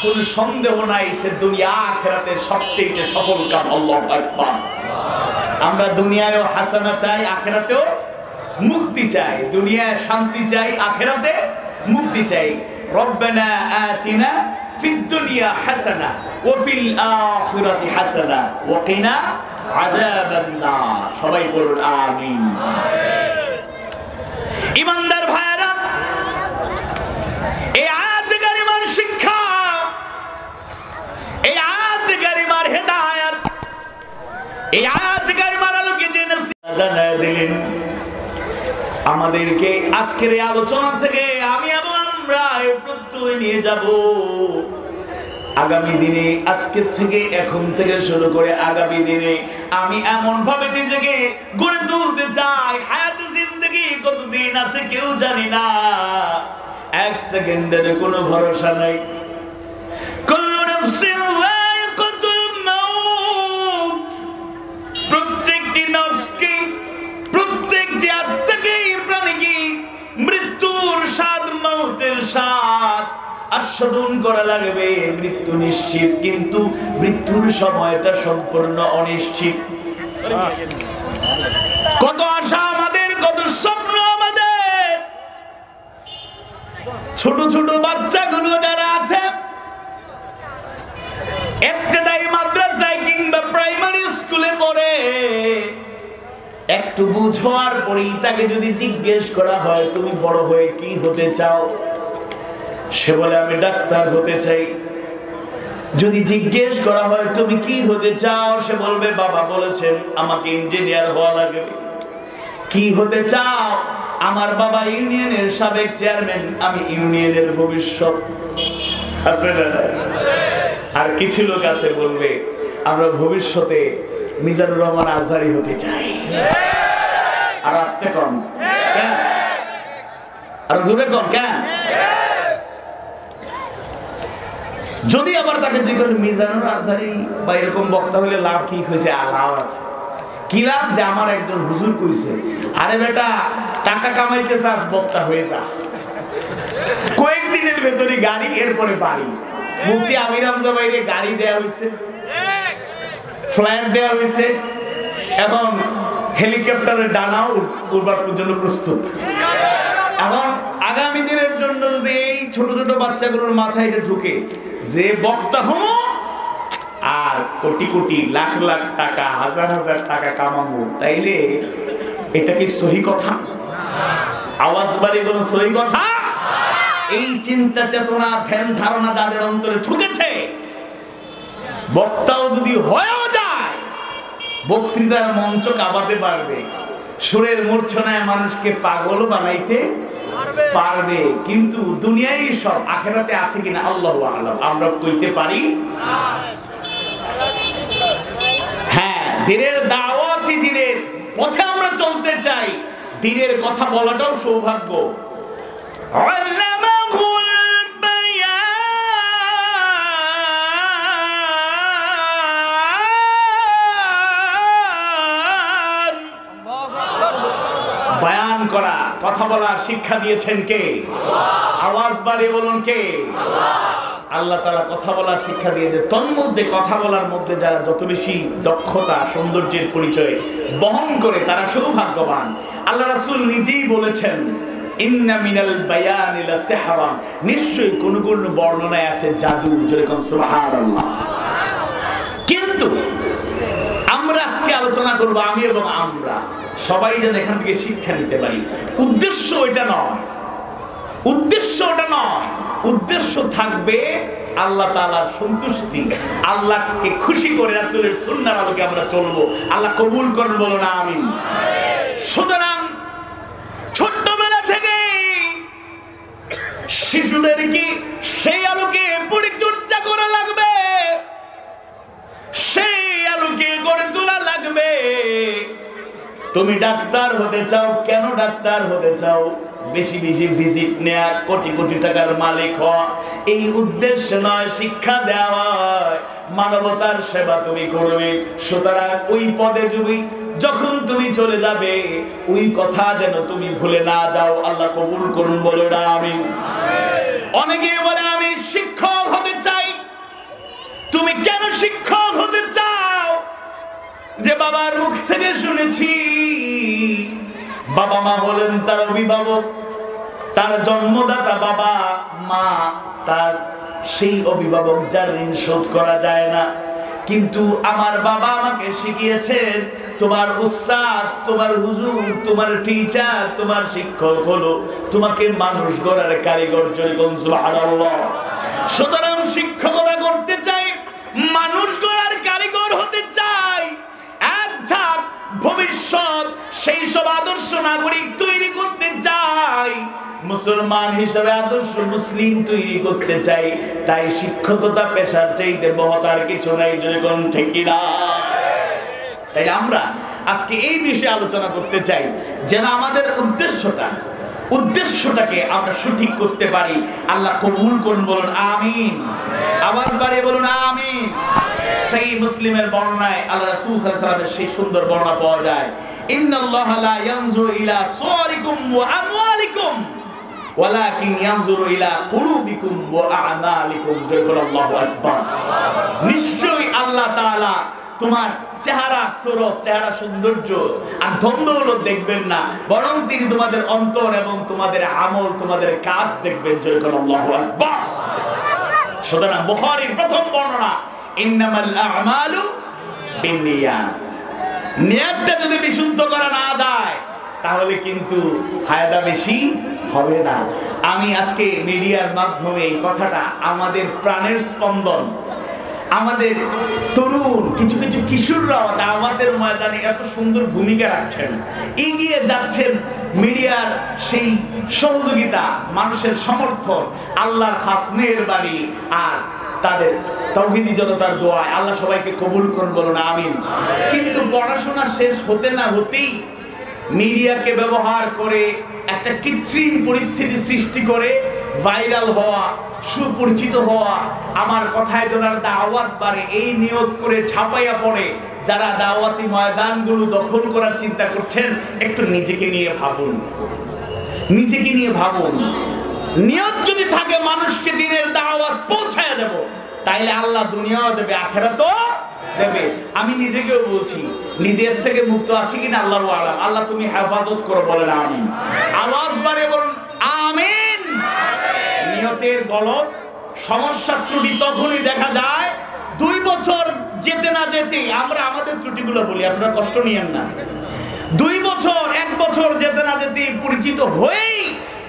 কোন সন্দেহ নাই সে দুনিয়া আখিরাতের সবচেয়ে সফল কাম। আল্লাহু আকবার। আমরা দুনিয়ায়ও হাসানা চাই, আখিরাতেও মুক্তি চাই। দুনিয়ায় শান্তি চাই, আখিরাতে মুক্তি চাই। রব্বানা আতিনা ফিদ দুনিয়া হাসানা ওয়া ফিল আখিরাতি হাসানা ওয়া কিনা আযাবান নার। সবাই বলুন আমিন। ইমানদার ভাইরা, এই আয়াত কারিমার শিক্ষা, এই আয়াত কারিমার হেদায়েত, এই আয়াত কারিমার আলোকে যে নসিহত জানায় দিলেন আমাদেরকে, আজকের এই আলোচনা থেকে আমি এবং আমরা এই প্রত্যয় নিয়ে যাব, আগামী দিনে, আজকের থেকে, এখন থেকে শুরু করে আগামী দিনে আমি এমন ভাবে নিজেকে গড়ে তুলতে চাই। হায়াতে জিন্দেগি কতদিন আছে কেউ জানি না, এক সেকেন্ডের কোনো ভরসা নাই। কুল্লু নাফসিন যায়িকাতুল মাউত, প্রত্যেকটি নফসকে, প্রত্যেকটি আত্মাকে, প্রাণীকে মৃত্যুর স্বাদ, মৌতের স্বাদ আস্বাদন করা লাগবে। মৃত্যু নিশ্চিত, কিন্তু মৃত্যুর সময়টা সম্পূর্ণ অনিশ্চিত। কত আশা আমাদের, কত স্বপ্ন আমাদের। ছোট ছোট বাচ্চাগুলো যারা আছে ইবতিদায়ী মাদ্রাসায় কিংবা প্রাইমারি স্কুলে পড়ে, একটু বুঝ হওয়ার পরেই তাকে যদি জিজ্ঞেস করা হয় তুমি বড় হয়ে কি হতে চাও, সে বলে আমি ডাক্তার হতে চাই। যদি জিজ্ঞেস করা হয় তুমি কি হতে চাও, সে বলবে বাবা বলেছেন আমাকে ইঞ্জিনিয়ার হওয়া লাগবে। কি হতে চাও? আমার বাবা ইউনিয়নের সাবেক চেয়ারম্যান, আমি ইউনিয়নের ভবিষ্যৎ। আছে না? আর কিছু লোক আছে বলবে আমরা ভবিষ্যতে মিজানুর রহমান আজহারি হতে চাই। আর আসতে কম কেন? আর জোরে কম কেন? যদি আবার তাকে জিজ্ঞাসা মিজানুর আজহারি বা এরকম বক্তা হলে লাভ কি হয়েছে? লাভ আছে। কি লাভ? যে আমার একজন হুজুর কইছে, আরে বেটা টাকা কামাইতে চাস বক্তা হয়ে যা, কয়েকদিনের ভেতরে গাড়ি, এরপরে বাড়ি। মুফতি আমির হামজা ভাইরে গাড়ি দেয়া হয়েছে, ফ্লাইট দেওয়া হয়েছে, এখন হেলিকপ্টারের ডানাও উড়বার জন্য প্রস্তুত। এখন আগামী দিনের জন্য যদি এই ছোট ছোট বাচ্চাগুলোর মাথায় এটা ঢুকে যে বক্তা হম আর কোটি কোটি লাখ লাখ টাকা, হাজার হাজার টাকা কামাবো, তাইলে এটা কি সহি কথা? আওয়াজ বাড়ি কোনো সহি কথা? এই চিন্তা চেতনা ধ্যান ধারণা যাদের অন্তরে ঢুকেছে, বক্তাও যদি হয়েও যায়, বক্তৃতার মঞ্চ কাঁপাতে পারবে, সুরের মূর্ছনায় মানুষকে পাগল বানাইতে পারবে, কিন্তু দুনিয়ায় সব, আখেরাতে আছে কিনা আল্লাহু আ'লাম, আমরা কইতে পারি। হ্যাঁ, দ্বীনের দাওয়াতি, দ্বীনের পথে আমরা চলতে চাই, দ্বীনের কথা বলাটাও সৌভাগ্য। বয়ান করা, কথা বলার শিক্ষা দিয়েছেন কে? আওয়াজ বাড়িয়ে বলুন কে? আল্লাহ তাআলা কথা বলার শিক্ষা দিয়েছে। তন্মধ্যে কথা বলার মধ্যে যারা যত বেশি দক্ষতা, সৌন্দর্যের পরিচয় বহন করে তারা সৌভাগ্যবান। আল্লাহ রাসূল নিজেই বলেছেন, ইন্না মিনাল বায়ানি লাসিহরা, নিশ্চয়ই কোন কোন বর্ণনায় আছে জাদু। যেরকম সুবহানাল্লাহ। কিন্তু আমরা আজকে আলোচনা করব, আমি এবং আমরা সবাই যেন এখান থেকে শিক্ষা নিতে পারি। উদ্দেশ্য ওটা নয়, উদ্দেশ্য ওটা নয়, উদ্দেশ্য থাকবে আল্লাহ তাআলার সন্তুষ্টি, আল্লাহকে খুশি করে রাসূলের সুন্নাহর আলোকে আমরা চলবো। আল্লাহ কবুল করুন, বলো না আমিন। সুতরাং ছোট্টবেলা থেকে শিশুদেরকে সেই আলোকে পরিচর্যা করা লাগবে, সেই আলোকে গড়ে তোলা লাগবে। তুমি ডাক্তার হতে চাও, কেন ডাক্তার হতে চাও? বেশি বেশি ভিজিট নেয়া, কোটি কোটি টাকার মালিক হওয়া, এই উদ্দেশ্য নয়। শিক্ষা দেওয়া হয় মানবতার সেবা তুমি করবে। সুতরাং ওই পদে যখন তুমি চলে যাবে, ওই কথা যেন তুমি ভুলে না যাও। আল্লাহ কবুল করুন, বলো না আমিন। অনেকে বলে আমি শিক্ষক হতে চাই। তুমি কেন শিক্ষক হতে চাও? যে বাবার মুখ থেকে শুনেছি, বাবা মা হলেন তার অভিভাবক, তার জন্মদাতা বাবা মা, তার সেই অভিভাবক যার ঋণ শোধ করা যায় না। কিন্তু আমার বাবা আমাকে শিখিয়েছেন, তোমার উস্তাদ, তোমার হুজুর, তোমার টিচার, তোমার শিক্ষক হলো তোমাকে মানুষ গড়ার কারিগর। যেরকম সুবহানাল্লাহ। সুতরাং শিক্ষকতা করতে চাই, মানুষ গড়ার কারিগর হতে চাই। একঝাঁক ভবিষ্যৎ সেই সব আদর্শ নাগরিক তৈরি করতে চাই, মুসলমান হিসেবে আদর্শ মুসলিম তৈরি করতে চাই। তাই শিক্ষকতা পেশার চাইতে মহৎ আর কিছু নাই। যেরকম ঠিক না? তাই আমরা আজকে এই বিষয়ে আলোচনা করতে চাই, যেন আমাদের উদ্দেশ্যটাকে আমরা সঠিক করতে পারি। আল্লাহ কবুল করুন, বলুন আমিন। আওয়াজ বাড়িয়ে বলুন আমিন। সেই মুসলিমের বর্ণনায় আল্লাহ রাসূল সাল্লাল্লাহু আলাইহি ওয়াসাল্লামের সেই সুন্দর বর্ণনা পাওয়া যায়, ইন্নাল্লাহা লা ইয়ানজুরু ইলা সুওয়ারিকুম ওয়া আমওয়ালিকুম ওয়ালাকিন ইয়ানজুরু ইলা কুলুবিকুম ওয়া আ'মালিকুম। আল্লাহু আকবার। নিশ্চয়ই আল্লাহ তাআলা তোমার চেহারা, সুরত, চেহারা সৌন্দর্য আর ধন-দৌলত দেখবেন না, বরং তিনি তোমাদের অন্তর এবং তোমাদের আমল, তোমাদের কাজ দেখবেন। যেরকম আল্লাহু আকবার। সুতরাং বুখারীর প্রথম বর্ণনা, ইন্নামাল আ'মালু বিন্নিয়াত। নিয়তটা যদি বিশুদ্ধ করা না যায়, তাহলে কিন্তু ফায়দা বেশি হবে না। আমি আজকে মিডিয়ার মাধ্যমে এই কথাটা, আমাদের প্রাণের স্পন্দন, আমাদের তরুণ কিছু কিছু কিশোররাও দাওয়াতের ময়দানে এত সুন্দর ভূমিকা রাখছেন, এগিয়ে যাচ্ছেন। মিডিয়ার সেই সহযোগিতা, মানুষের সমর্থন, আল্লাহর খাস মেহেরবানি আর তাদের তাওহীদি জনতার দোয়ায় আল্লাহ সবাইকে কবুল করুন, বলুন আমিন। কিন্তু পড়াশোনা শেষ হতে না হতেই মিডিয়াকে ব্যবহার করে একটা কৃত্রিম পরিস্থিতি সৃষ্টি করে ভাইরাল হওয়া, সুপরিচিত হওয়া, আমার কথায় তোনার দাওয়াত বাড়ে, এই নিয়ত করে ছাপাইয়া পড়ে যারা দাওয়াতি ময়দানগুলো দখল করার চিন্তা করছেন, একটু নিজেকে নিয়ে ভাবুন, নিজেকে নিয়ে ভাবুন। নিয়ত যদি থাকে মানুষকে দ্বীনের দাওয়াত পৌঁছায় দেব, তাইলে আল্লাহ দুনিয়াও দেবে, আখিরাতও দেবে। আমি নিজেকেও বলছি, নিজের থেকে মুক্ত আছি কিনা আল্লাহু আ'লাম। আল্লাহ তুমি হেফাজত করো, বলেন আমিন। আওয়াজ বাড়িয়ে বলুন আমিন। নিয়তের গলত, সমস্যা, ত্রুটি তখনই দেখা যায় 2 বছর যেতে না যেতেই। আমরা আমাদের ত্রুটিগুলো বলি, আপনারা কষ্ট নিয়েন না। 2 বছর, 1 বছর যেতে না যেতেই পরিচিত হয়েই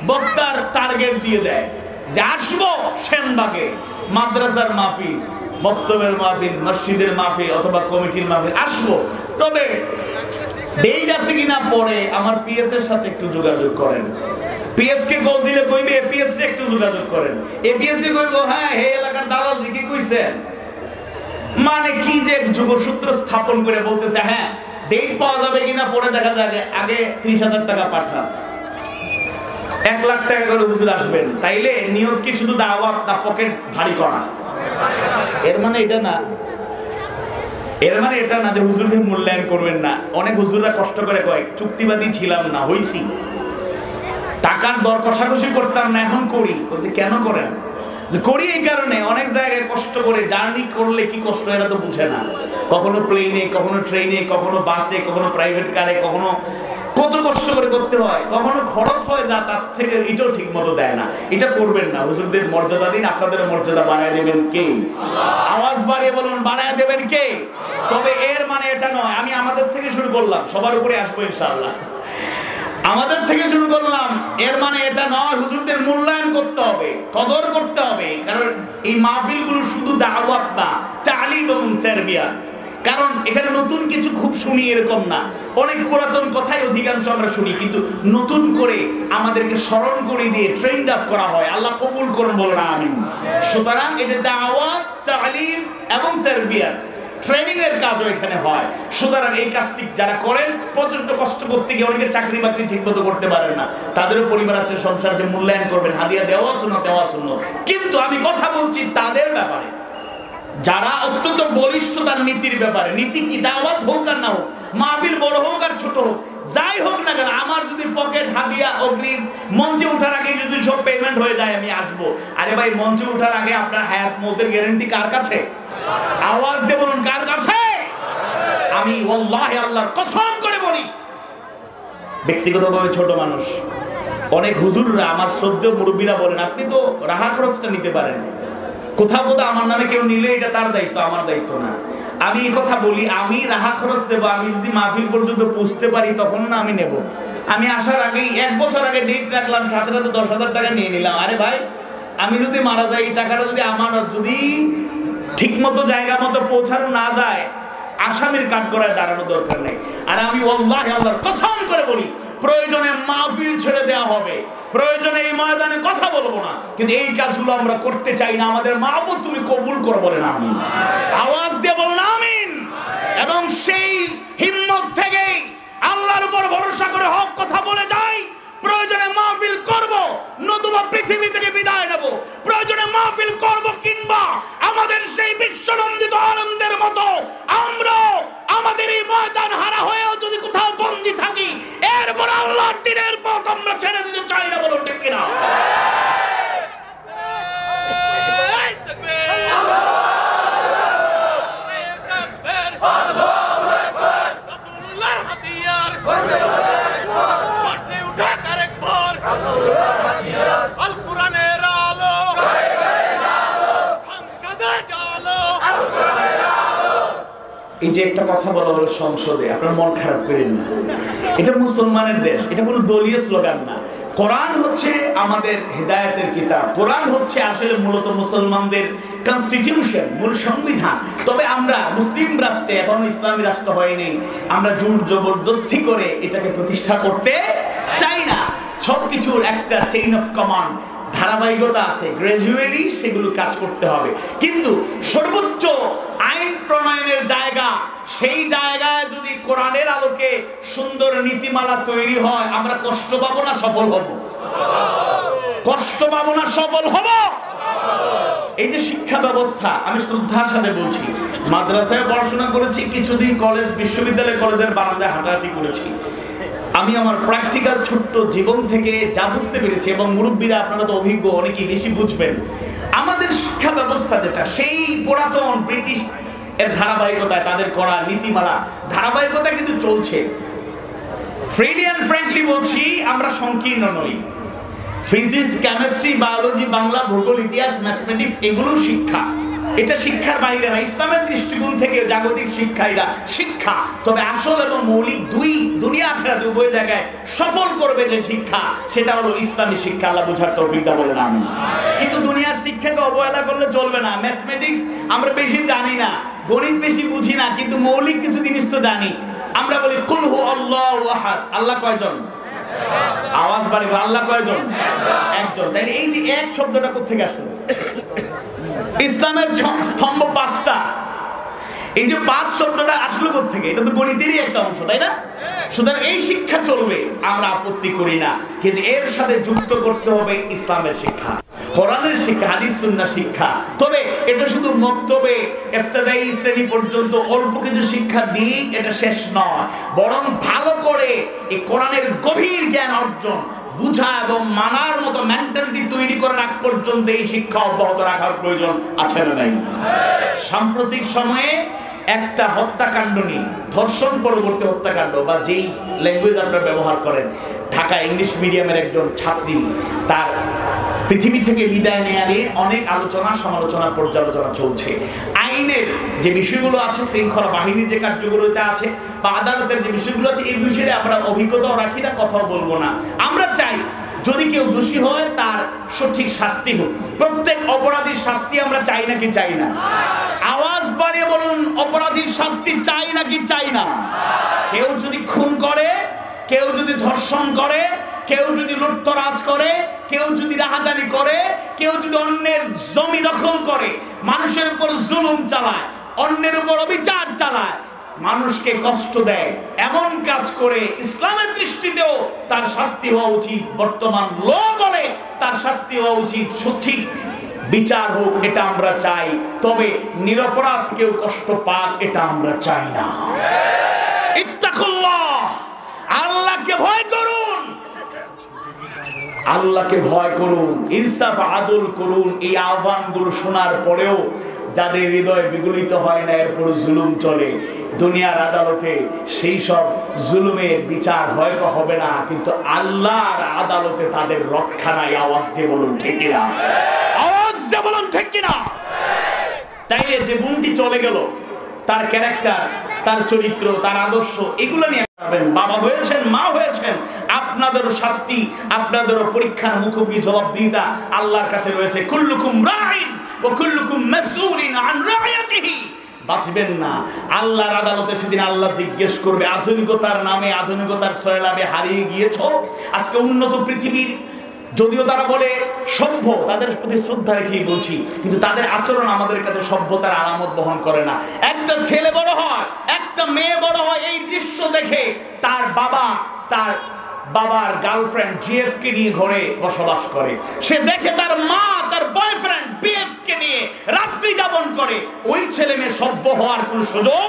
বক্তার টার্গেট দিয়ে দেয়, যে আসবো সেনবাগে মাদ্রাসার মাহফিল, মক্তবের মাহফিল, মসজিদের মাহফিল অথবা কমিটির মাহফিল আসবো, তবে ডেট আছে কিনা পরে আমার পিএস এর সাথে একটু যোগাযোগ করেন। পিএস কে কল দিলে কইবে এপিএস রে একটু যোগাযোগ করেন। এপিএস কে কইবো হ্যাঁ এই এলাকার দালাল কি কইছেন, মানে কি যে যোগসূত্র স্থাপন করে বলতেছে হ্যাঁ ডেট পাওয়া যাবে কিনা পরে দেখা যাবে, আগে 30,000 টাকা পাঠান, 1 লাখ টাকা করে হুজুর আসবেন, তাইলে নিয়ত কি শুধু দাওয়াত না পকেট ভারী করা? এর মানে এটা না, এর মানে এটা না যে হুজুরদের মূল্যায়ন করবেন না। অনেক হুজুররা কষ্ট করে কয় চুক্তিবাদী ছিলাম না, হইছি, টাকার দর কষাকষি করতাম না, এখন করি। বলছে কেন করেন? যে করি এই কারণে, অনেক জায়গায় কষ্ট করে জার্নি করলে কি কষ্ট এরা তো বুঝে না। কখনো প্লেনে, কখনো ট্রেনে, কখনো বাসে, কখনো প্রাইভেট কারে, কখনো কত কষ্ট করে করতে হয়, কখনো খরচ হয় যা তার থেকে এটাও ঠিক মতো দেয় না। এটা করবেন না। হুজুরদের মর্যাদা দিন, আপনাদের মর্যাদা বাড়ায় দেবেন কে? আওয়াজ বাড়িয়ে বলুন বাড়ায় দেবেন কে? তবে এর মানে এটা নয় আমি আমাদের থেকে শুরু করলাম, সবার উপরে আসবো ইনশাআল্লাহ, আমাদের থেকে শুরু করলাম, এর মানে এটা নয় হুজুরদের মূল্যায়ন করতে হবে, কদর করতে হবে। কারণ এই মাহফিলগুলো শুধু দাওয়াত না, তালিম এবং তারবিয়াত। কারণ এখানে নতুন কিছু খুব শুনি এরকম না, অনেক পুরাতন কথাই অধিকাংশ আমরা শুনি, কিন্তু নতুন করে আমাদেরকে স্মরণ করে দিয়ে ট্রেন্ড আপ করা হয়। আল্লাহ কবুল করুন, বলুন আমিন। সুতরাং এটা দাওয়াত, তালিম এবং তারবিয়াত, ট্রেনিং এর কাজও এখানে হয়। সুতরাং এই কাজটি যারা করেন প্রচন্ড কষ্ট করতে গিয়ে অনেকে চাকরি বাকরি ঠিক মতো করতে পারেন না, তাদেরও পরিবার আছে, সংসারকে মূল্যায়ন করবেন। হাদিয়া দেওয়া শোনো, দেওয়া শোনো, কিন্তু আমি কথা বলছি তাদের ব্যাপারে যারা অত্যন্ত বলিষ্ঠ তার নীতির ব্যাপারে। নীতি কি? দাওয়াত হোক আর না হোক, মাহফিল বড় হোক আর ছোট হোক, যাই হোক না কেন, আমার যদি পকেট হাদিয়া অগ্রিম মঞ্চে ওঠার আগে যদি সব পেমেন্ট হয়ে যায় আমি আসবো। আরে ভাই মঞ্চে ওঠার আগে আপনার হায়াত মৌতের গ্যারান্টি কার কাছে? আওয়াজ দিয়ে বলুন কার কাছে? আমি ওয়াল্লাহি আল্লাহর কসম করে বলি, ব্যক্তিগতভাবে ছোট মানুষ, অনেক হুজুররা আমার শ্রদ্ধেয় মুরব্বীরা বলেন আপনি তো রাহা খরচটা নিতে পারেন, কোথাও কোথাও আমার নামে কেউ নিলে এটা তার দায়িত্ব, আমার দায়িত্ব না। আমি এই কথা বলি, আমি রাহা খরচ দেবো, আমি যদি মাহফিল পর্যন্ত পৌঁছতে পারি তখন না আমি নেব। আমি আসার আগেই 1 বছর আগে ডেট রাখলাম, সাথে সাথে 10,000 টাকা নিয়ে নিলাম। আরে ভাই আমি যদি মারা যাই, এই টাকাটা যদি আমার যদি ঠিক মতো জায়গা মতো পৌঁছানো না যায়, আসামির কাঠগড়ায় দাঁড়ানো দরকার নেই। আর আমি ওয়াল্লাহি আল্লাহর কসম করে বলি, প্রয়োজনে মাহফিল ছেড়ে দেওয়া হবে, প্রয়োজনে এই ময়দানে কথা বলবো না, কিন্তু এই কাজগুলো আমরা করতে চাই না। আমাদের মাহবুব তুমি কবুল করো, বলেন আমিন। আওয়াজ দিয়ে বলুন আমিন। এবং সেই হিম্মত থেকেই আল্লাহর উপর ভরসা করে হক কথা বলে যাই। প্রয়োজনে মাহফিল করব, নতুবা পৃথিবী থেকে বিদায় নেব। প্রয়োজনে মাহফিল করব, কিংবা আমাদের সেই বিশ্বনন্দিত আনন্দের মতো আমরা আমাদের এই ময়দান হারা হয়েও যদি কোথাও বন্দী থাকি, এরপর আল্লাহর দ্বীনের পথ আমরা ছেড়ে দিতে চাই না, বলো ঠিক কিনা? এই যে একটা কথা বলা হলো সংসদে, আপনার মন খারাপ করেন না, এটা মুসলমানের দেশ, এটা কোনো দলীয় স্লোগান না। কোরআন হচ্ছে আমাদের হেদায়েতের কিতাব, কোরআন হচ্ছে আসলে মূলত মুসলমানদের কনস্টিটিউশন, মূল সংবিধান। তবে আমরা মুসলিম রাষ্ট্রে, এখনো ইসলামী রাষ্ট্র হয়নি, আমরা জোর জবরদস্তি করে এটাকে প্রতিষ্ঠা করতে চাই না। সবকিছুর একটা চেইন অফ কমান্ড, ধারাবাহিকতা আছে, গ্র্যাজুয়ালি সেগুলো কাজ করতে হবে। কিন্তু সর্বোচ্চ আইন প্রণয়নের জায়গা, সেই জায়গায় যদি কোরআনের আলোকে সুন্দর নীতিমালা তৈরি হয়, আমরা কষ্ট পাবো না সফল হব? কষ্ট পাবো না সফল হব? এই যে শিক্ষা ব্যবস্থা, আমি শ্রদ্ধার সাথে বলছি, মাদ্রাসায় পড়াশোনা করেছি, কিছুদিন কলেজ, বিশ্ববিদ্যালয়, কলেজের বারান্দায় হাঁটাহাঁটি করেছি। আমি আমার প্র্যাকটিক্যাল ছোট্ট জীবন থেকে যা বুঝতে পেরেছি, এবং মুরব্বীরা আপনারা তো অভিজ্ঞ, অনেকেই বেশি বুঝবেন, আমাদের শিক্ষা ব্যবস্থা যেটা সেই পুরাতন ব্রিটিশ এর ধারাবাহিকতায়, তাদের করা নীতিমালা ধারাবাহিকতা কিন্তু চলছে। ফ্রিলি এন্ড ফ্র্যাঙ্কলি বলছি, আমরা সংকীর্ণ নই। ফিজিক্স, কেমিস্ট্রি, বায়োলজি, বাংলা, ভূগোল, ইতিহাস, ম্যাথমেটিক্স, এগুলো শিক্ষা, এটা শিক্ষার বাইরে না, ইসলামের দৃষ্টিকোণ থেকে জাগতিক শিক্ষা এটা শিক্ষা। তবে আসল এবং মৌলিক দুই দুনিয়া আখিরাত উভয় জায়গায় সফল করবে যে শিক্ষা, সেটা হলো ইসলামী শিক্ষা। আল্লাহ বুঝার তৌফিক দান বলেন আমিন। কিন্তু দুনিয়ার শিক্ষাকে অবহেলা করলে চলবে না। ম্যাথমেটিক্স আমরা বেশি জানি না, গণিত বেশি বুঝি না, কিন্তু মৌলিক কিছু জিনিস তো জানি। আমরা বলি কুল হু আল্লাহু আহাদ, আল্লাহ কয়জন? আওয়াজ বাড়িবে, আল্লাহ কয়জন? একজন। তাই এই যে এক শব্দটা কোথা থেকে আসলো? ইসলামের স্তম্ভ পাঁচটা, এই যে পাঁচ শব্দটা আসলো কোথা থেকে? এটা তো গণিতেরই একটা অংশ, তাই না? সুতরাং এই শিক্ষা চলবে, আমরা আপত্তি করি না, কিন্তু এর সাথে যুক্ত করতে হবে ইসলামের শিক্ষা, কোরআনের শিক্ষা, হাদিস সুন্নাহ শিক্ষা। তবে এটা শুধু মক্তবে ইবতেদায়ী শ্রেণী পর্যন্ত অল্প কিছু শিক্ষা দিয়ে এটা শেষ নয়, বরং ভালো করে এই কোরআনের গভীর জ্ঞান অর্জন, বুঝা এবং মানার মতো মেন্টালিটি তৈরি করার আগ পর্যন্ত এই শিক্ষা অব্যাহত রাখার প্রয়োজন আছে না নাই? সাম্প্রতিক সময়ে একটা হত্যাকাণ্ড নিয়ে, ধর্ষণ পরবর্তী হত্যাকাণ্ড বা যেই ল্যাঙ্গুয়েজ আপনারা ব্যবহার করেন, ঢাকা ইংলিশ মিডিয়ামের একজন ছাত্রী তার পৃথিবী থেকে বিদায় নেয়া নিয়ে অনেক আলোচনা সমালোচনা পর্যালোচনা চলছে। আইনের যে বিষয়গুলো আছে, শৃঙ্খলা বাহিনীর যে কার্যকরিতা আছে বা আদালতের যে বিষয়গুলো আছে, এই বিষয়ে আমরা অভিজ্ঞতাও রাখি না, কথাও বলবো না। আমরা চাই যদি কেউ দোষী হয় তার সঠিক শাস্তি হোক। প্রত্যেক অপরাধীর শাস্তি আমরা চাই নাকি চাই না? আওয়াজ বাড়িয়ে বলুন, অপরাধীর শাস্তি চাই নাকি চাই না? কেউ যদি খুন করে, কেউ যদি ধর্ষণ করে, কেউ যদি লুটতরাজ করে, কেউ যদি রাহাজানি করে, কেউ যদি অন্যের জমি দখল করে, মানুষের উপর জুলুম চালায়, অন্যের উপর অবিচার চালায়, মানুষকে কষ্ট দেয়, এমন কাজ করে ইসলামের দৃষ্টিতেও তার শাস্তি হওয়া উচিত। বর্তমান ল বলে তার শাস্তি হওয়া উচিত, সঠিক বিচার হোক, এটা আমরা চাই। তবে নিরপরাধ কেউ কষ্ট পাক, এটা আমরা চাই না। ইত্তাকুল্লাহ, আল্লাহকে ভয় করুন, আল্লাহকে ভয় করুন, ইনসাফ আদল করুন। এই আহ্বানগুলো শোনার পরেও যাদের হৃদয় বিগলিত হয় না, এরপর জুলুম চলে দুনিয়ার আদালতে, সেই সব জুলুমের বিচার হয়তো হবে না, কিন্তু আল্লাহর আদালতে তাদের রক্ষা নাই। আওয়াজ দিয়ে বলুন ঠিক কিনা? আওয়াজ দিয়ে বলুন ঠিক কিনা? তাইলে যে বোনটি চলে গেল, তার ক্যারেক্টার, তার চরিত্র, তার আদর্শ, এগুলো নিয়ে বাবা হয়েছেন, মা হয়েছেন, আপনাদেরও শাস্তি, আপনাদেরও পরীক্ষার মুখোমুখি জবাবদিহিতা আল্লাহর কাছে রয়েছে। কুল্লুকুম রাইন ওয়া কুল্লুকুম মাসউলিন আন রাইয়াতিহি। বাঁচবেন না, আল্লাহর আদালতে সেদিন আল্লাহ জিজ্ঞেস করবে, আধুনিকতার নামে, আধুনিকতার সয়লাবে হারিয়ে গিয়েছো। আজকে উন্নত পৃথিবীর, যদিও তারা বলে সভ্য, তাদের প্রতি শ্রদ্ধা রেখেই বলছি, কিন্তু তাদের আচরণ আমাদের কাছে সভ্যতার আলামত বহন করে না। একটা ছেলে বড় হয়, একটা মেয়ে বড় হয়, এই দৃশ্য দেখে তার বাবা তার বাবার গার্লফ্রেন্ড জিএফ কে নিয়ে ঘরে বসবাস করে, সে দেখে তার মা তার বয়ফ্রেন্ড বিএফ কে নিয়ে রাত্রি যাপন করে। ওই ছেলে মেয়ে সভ্য হওয়ার কোন সুযোগ?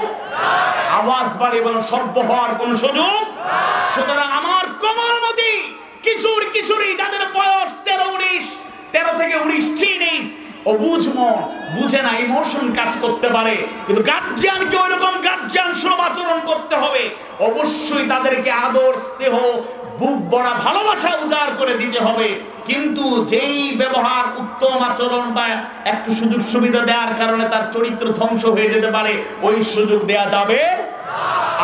আওয়াজ বাড়িয়ে বলুন, সভ্য হওয়ার কোন সুযোগ? সুতরাং আমার কোমলমতি কিশোর কিশোরী যাদের বয়স 13 থেকে 19 টিনেজ, অবুঝ মন, বুঝে না, ইমোশন কাজ করতে পারে, কিন্তু গার্জিয়ানকে ওইরকম গার্জিয়ান সুলভ আচরণ করতে হবে। অবশ্যই তাদেরকে আদর, স্নেহ, বুক ভরা ভালোবাসা উজাড় করে দিতে হবে। কিন্তু যেই ব্যবহার, উত্তম আচরণ বা একটু সুযোগ সুবিধা দেওয়ার কারণে তার চরিত্র ধ্বংস হয়ে যেতে পারে, ওই সুযোগ দেয়া যাবে?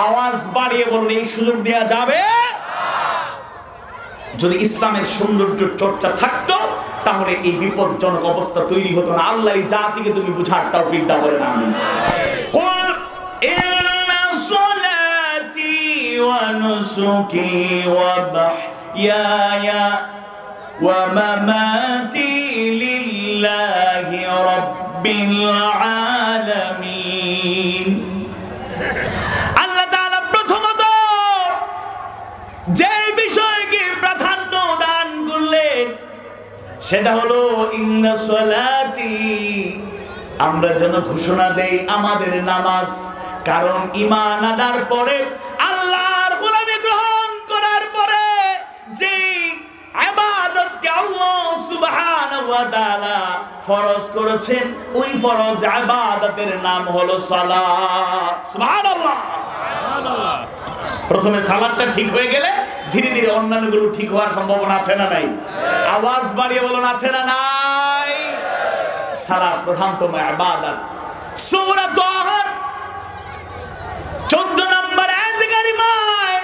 আওয়াজ বাড়িয়ে বলুন, এই সুযোগ দেয়া যাবে? যদি ইসলামের সৌন্দর্য চর্চা থাকতো, তাহলে এই বিপজ্জনক অবস্থা তৈরি হতো না। আল্লাহ এই জাতিকে তুমি বুঝার তৌফিক দাও বলেন আমিন। কুল ইন্না সলাতি ওয়া নুসুকি ওয়া মাহইয়ায়া ওয়া মামাতি লিল্লাহি রাব্বিল আলামিন। আল্লাহ তাআলা প্রথমত যে বিষয়কে প্রাধান্য দান করলেন সেটা হলো ইন্না সলাতি, আমরা যেন ঘোষণা দেই আমাদের নামাজ। কারণ ঈমান আনার পরে, আল্লাহর গোলামি গ্রহণ করার পরে যে ইবাদতকে আল্লাহ সুবহানাহু ওয়া তাআলা ফরজ করেছেন, ওই ফরজ ইবাদতের নাম হলো সালাত। সুবহানাল্লাহ, সুবহানাল্লাহ। প্রথমে সালাতটা ঠিক হয়ে গেলে ধীরে ধীরে অন্যান্যগুলো ঠিক হওয়ার সম্ভাবনা আছে না নাই? আওয়াজ বাড়িয়ে বলুন, আছে না নাই? সালাত প্রধানতম ইবাদত। সূরা তাহা 14 নম্বর আয়াত কারিমায়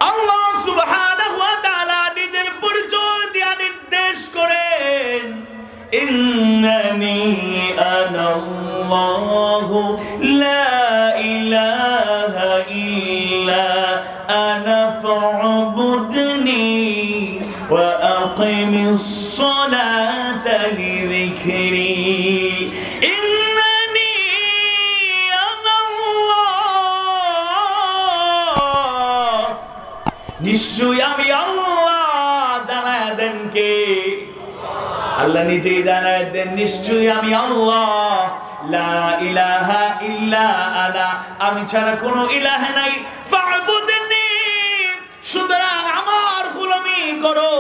আল্লাহ সুবহানাহু ওয়া তাআলা নিজের পরিচয় দিয়ে নির্দেশ করেন, ইন্নানি আনাল্লাহু লা ইলাহা ইল্লা আনা ফা'বুদনি ওয়া আকিমিস সালাতা লিযিকরি। ইন্নানি আনাল্লাহ, নিশ্চয়ই আমি আল্লাহ। জানায় দেন কে? আল্লাহ নিজেই জানায় দেন, নিশ্চয়ই আমি আল্লাহ, লা ইলাহা ইল্লা আনা, আমি ছাড়া কোনো ইলাহ নাই, ফা'বুদনি, সুতরাং আমার গোলামি করো।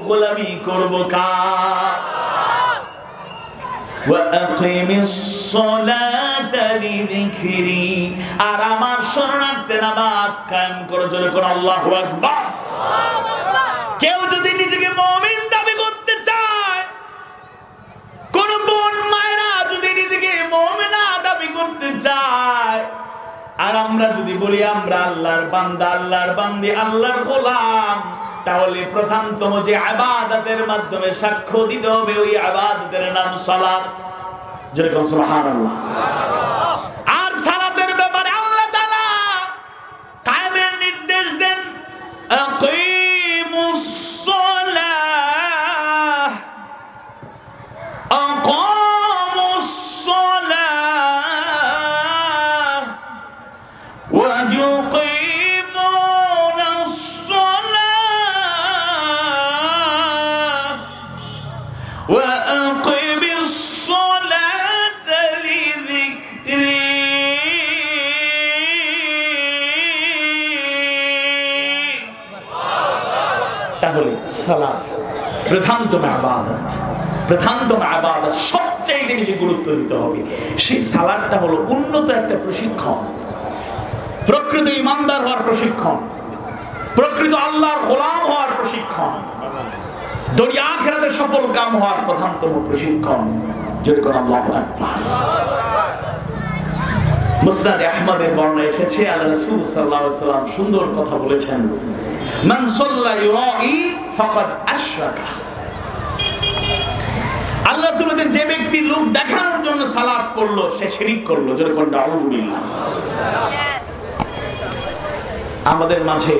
গোলামি করব কার? ওয়া আকিমিস সালাতা লিযিকরি, আর আমার শরণার্থে নামাজ কায়েম করো। জোরে করো আল্লাহু আকবার। কেউ যদি নিজেকে মুমিন দাবি করতে চায়, কোন বোন মায়েরা যদি নিজেকে মুমিনা দাবি করতে চায়, আর আমরা যদি বলি আমরা আল্লাহর বান্দা, আল্লাহর বান্দি, আল্লাহর গোলাম, তাহলে প্রধানতম যে ইবাদতের মাধ্যমে সাক্ষ্য দিতে হবে, ওই ইবাদতের নাম সালাত। যেরকম সুবহানাল্লাহ। আর সালাতের ব্যাপারে আল্লাহ তাআলা কায়েমের নির্দেশ দেন, আকিমুস সালাহ, আকামুস সালাহ ওয়া ইউকিমুনাস সালাহ ওয়া আকিমিস সালাতা লিযিকরি। তাহলে সালাত প্রধানতম ইবাদত, প্রধানতম ইবাদত, সবচেয়ে বেশি গুরুত্ব দিতে হবে। সেই সালাতটা হলো উন্নত একটা প্রশিক্ষণ, প্রকৃত ইমানদার হওয়ার প্রশিক্ষণ, প্রকৃত আল্লাহর গোলাম হওয়ার প্রশিক্ষণ, দুনিয়া আখিরাতে সফল কাম হওয়ার প্রধানতম প্রশিক্ষণ। যেরকম আল্লাহু আকবার। মুসনাদে আহমদের বর্ণনা এসেছে, আল্লাহ রাসূল সাল্লাল্লাহু আলাইহি ওয়াসাল্লাম সুন্দর কথা বলেছেন, মান সাল্লা ইউরাই ফাকাদ আশরাকা। আল্লাহ রাসূল বলেন, যে ব্যক্তি লোক দেখানোর জন্য সালাত পড়লো সে শিরক করলো। জোরে কোন আউযু বিল্লাহ। আমাদের মাঝে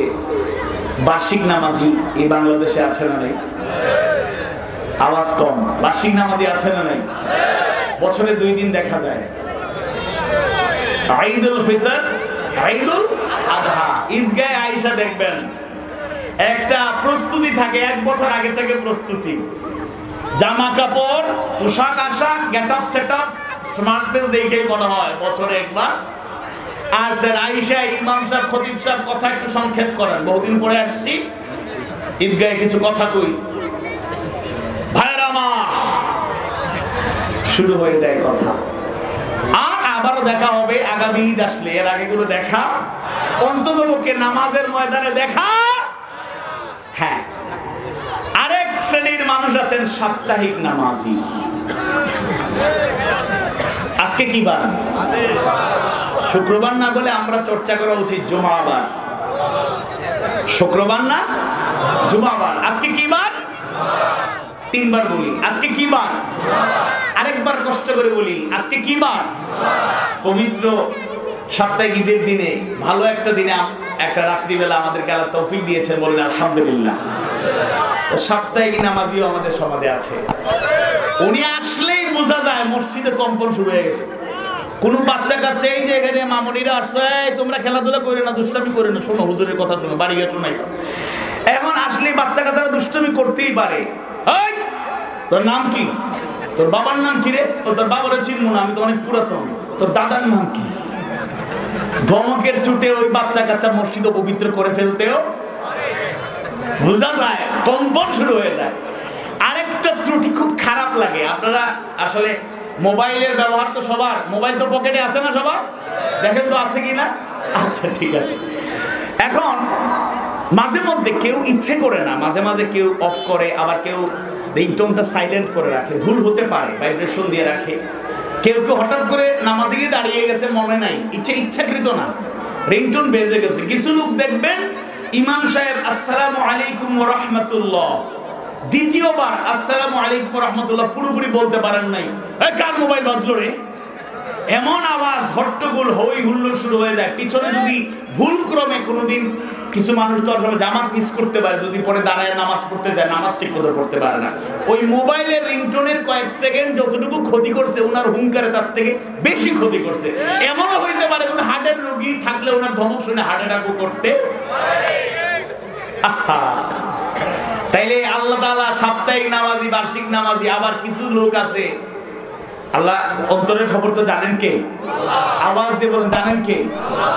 বার্ষিক নামাজি এই বাংলাদেশে আছে না নাই? আওয়াজ কম। বার্ষিক নামাজি আছে না নাই? বছরে 2 দিন দেখা যায়, ঈদুল ফিতর, ঈদুল আযহা। ঈদগাহে আয়েশা দেখবেন একটা প্রস্তুতি থাকে, 1 বছর আগে থেকে প্রস্তুতি, জামা কাপড়, পোশাক আশাক, গেটআপ সেটআপ, স্মার্টনেস দেখেই মনে হয় বছরে একবার। আর স্যার আয়েশা, ইমাম সাহেব, খতিব সাহেব কথা একটু সংক্ষেপ করেন, বহুদিন পরে আসছি, ঈদগাহে কিছু কথা কই, ভাইরা আমার, শুরু হয়ে যায় কথা। আর আবারও দেখা হবে আগামী ঈদ আসলে। এর আগে গুলো দেখা, অন্ততপক্ষে নামাজের ময়দানে দেখা। হ্যাঁ, আরেক শ্রেণীর মানুষ আছেন সাপ্তাহিক নামাজি। আজকে কি বার? শুক্রবার না বলে আমরা চর্চা করা উচিত জুমাবার। শুক্রবার না, জুমাবার। আজকে কি বার? 3 বার বলি আজকে কি বার, আরেকবার কষ্ট করে বলি আজকে কি বার। পবিত্র সাপ্তাহিক ঈদের দিনে, ভালো একটা দিনে, একটা রাত্রিবেলা আমাদেরকে আল্লাহ তৌফিক দিয়েছেন, বলেন আলহামদুলিল্লাহ। সাপ্তাহিক নামাজিও আমাদের সমাজে আছে। উনি আসলেই বোঝা যায় মসজিদে কম্পন শুরু হয়ে গেছে। কোন বাচ্চা কাচ্চা, এই যে এখানে মামুনিরা আসছে, তোমরা খেলাধুলা করে না, দুষ্টামি করে না, শোনো হুজুরের কথা শোনো, বাড়ি গিয়ে শোনাই। এখন আসলে বাচ্চা কাচ্চারা দুষ্টামি করতেই পারে। তোর নাম কি? তোর বাবার নাম কি রে? তোর বাবার চিনবো না, আমি তো অনেক পুরাতন। তোর দাদার নাম কি? ধমকের চুটে ওই বাচ্চা কাচ্চা মসজিদ পবিত্র করে ফেলতেও বোঝা যায়, কম্পন শুরু হয়ে যায়। আরেকটা ত্রুটি খুব খারাপ লাগে, আপনারা আসলে মোবাইলের ব্যবহার তো সবার, মোবাইল তো পকেটে আছে না সবার, দেখেন তো আছে কিনা। আচ্ছা ঠিক আছে। এখন মাঝে মধ্যে কেউ ইচ্ছে করে না, মাঝে মাঝে কেউ অফ করে, আবার কেউ রিংটোনটা সাইলেন্ট করে রাখে, ভুল হতে পারে, ভাইব্রেশন দিয়ে রাখে। কেউ কেউ হঠাৎ করে নামাজে গিয়ে দাঁড়িয়ে গেছে, মনে নাই, ইচ্ছাকৃত না, রিংটোন বেজে গেছে। কিছু লোক দেখবেন ইমাম সাহেব আসসালামু আলাইকুম ওয়া রাহমাতুল্লাহ, দ্বিতীয়বার আসসালামু আলাইকুম ওয়া রাহমাতুল্লাহ পুরোপুরি বলতে পারেন নাই, কার মোবাইল বাজলো রে, এমন আওয়াজ, হট্টগোল, হই হুল্লোড় শুরু হয়ে যায়। পিছনে যদি ভুল ক্রমে কোনোদিন কিছু মানুষ তো সময় জামাত মিস করতে পারে, যদি পরে দাঁড়ায় নামাজ পড়তে যায়, নামাজ ঠিক মতো পড়তে পারে না। ওই মোবাইলের রিংটোনের কয়েক সেকেন্ড যতটুকু ক্ষতি করছে, ওনার হুঙ্কারে তার থেকে বেশি ক্ষতি করছে। এমনও হইতে পারে কোন হার্টের রোগী থাকলে ওনার ধমক শুনে হার্ট অ্যাটাকও করতে। তাইলে আল্লাহ তাআলা সাপ্তাহিক নামাজি, বার্ষিক নামাজি, আবার কিছু লোক আছে আল্লাহ অন্তরের খবর তো জানেন কে? আওয়াজ দিয়ে বলেন জানেন কে?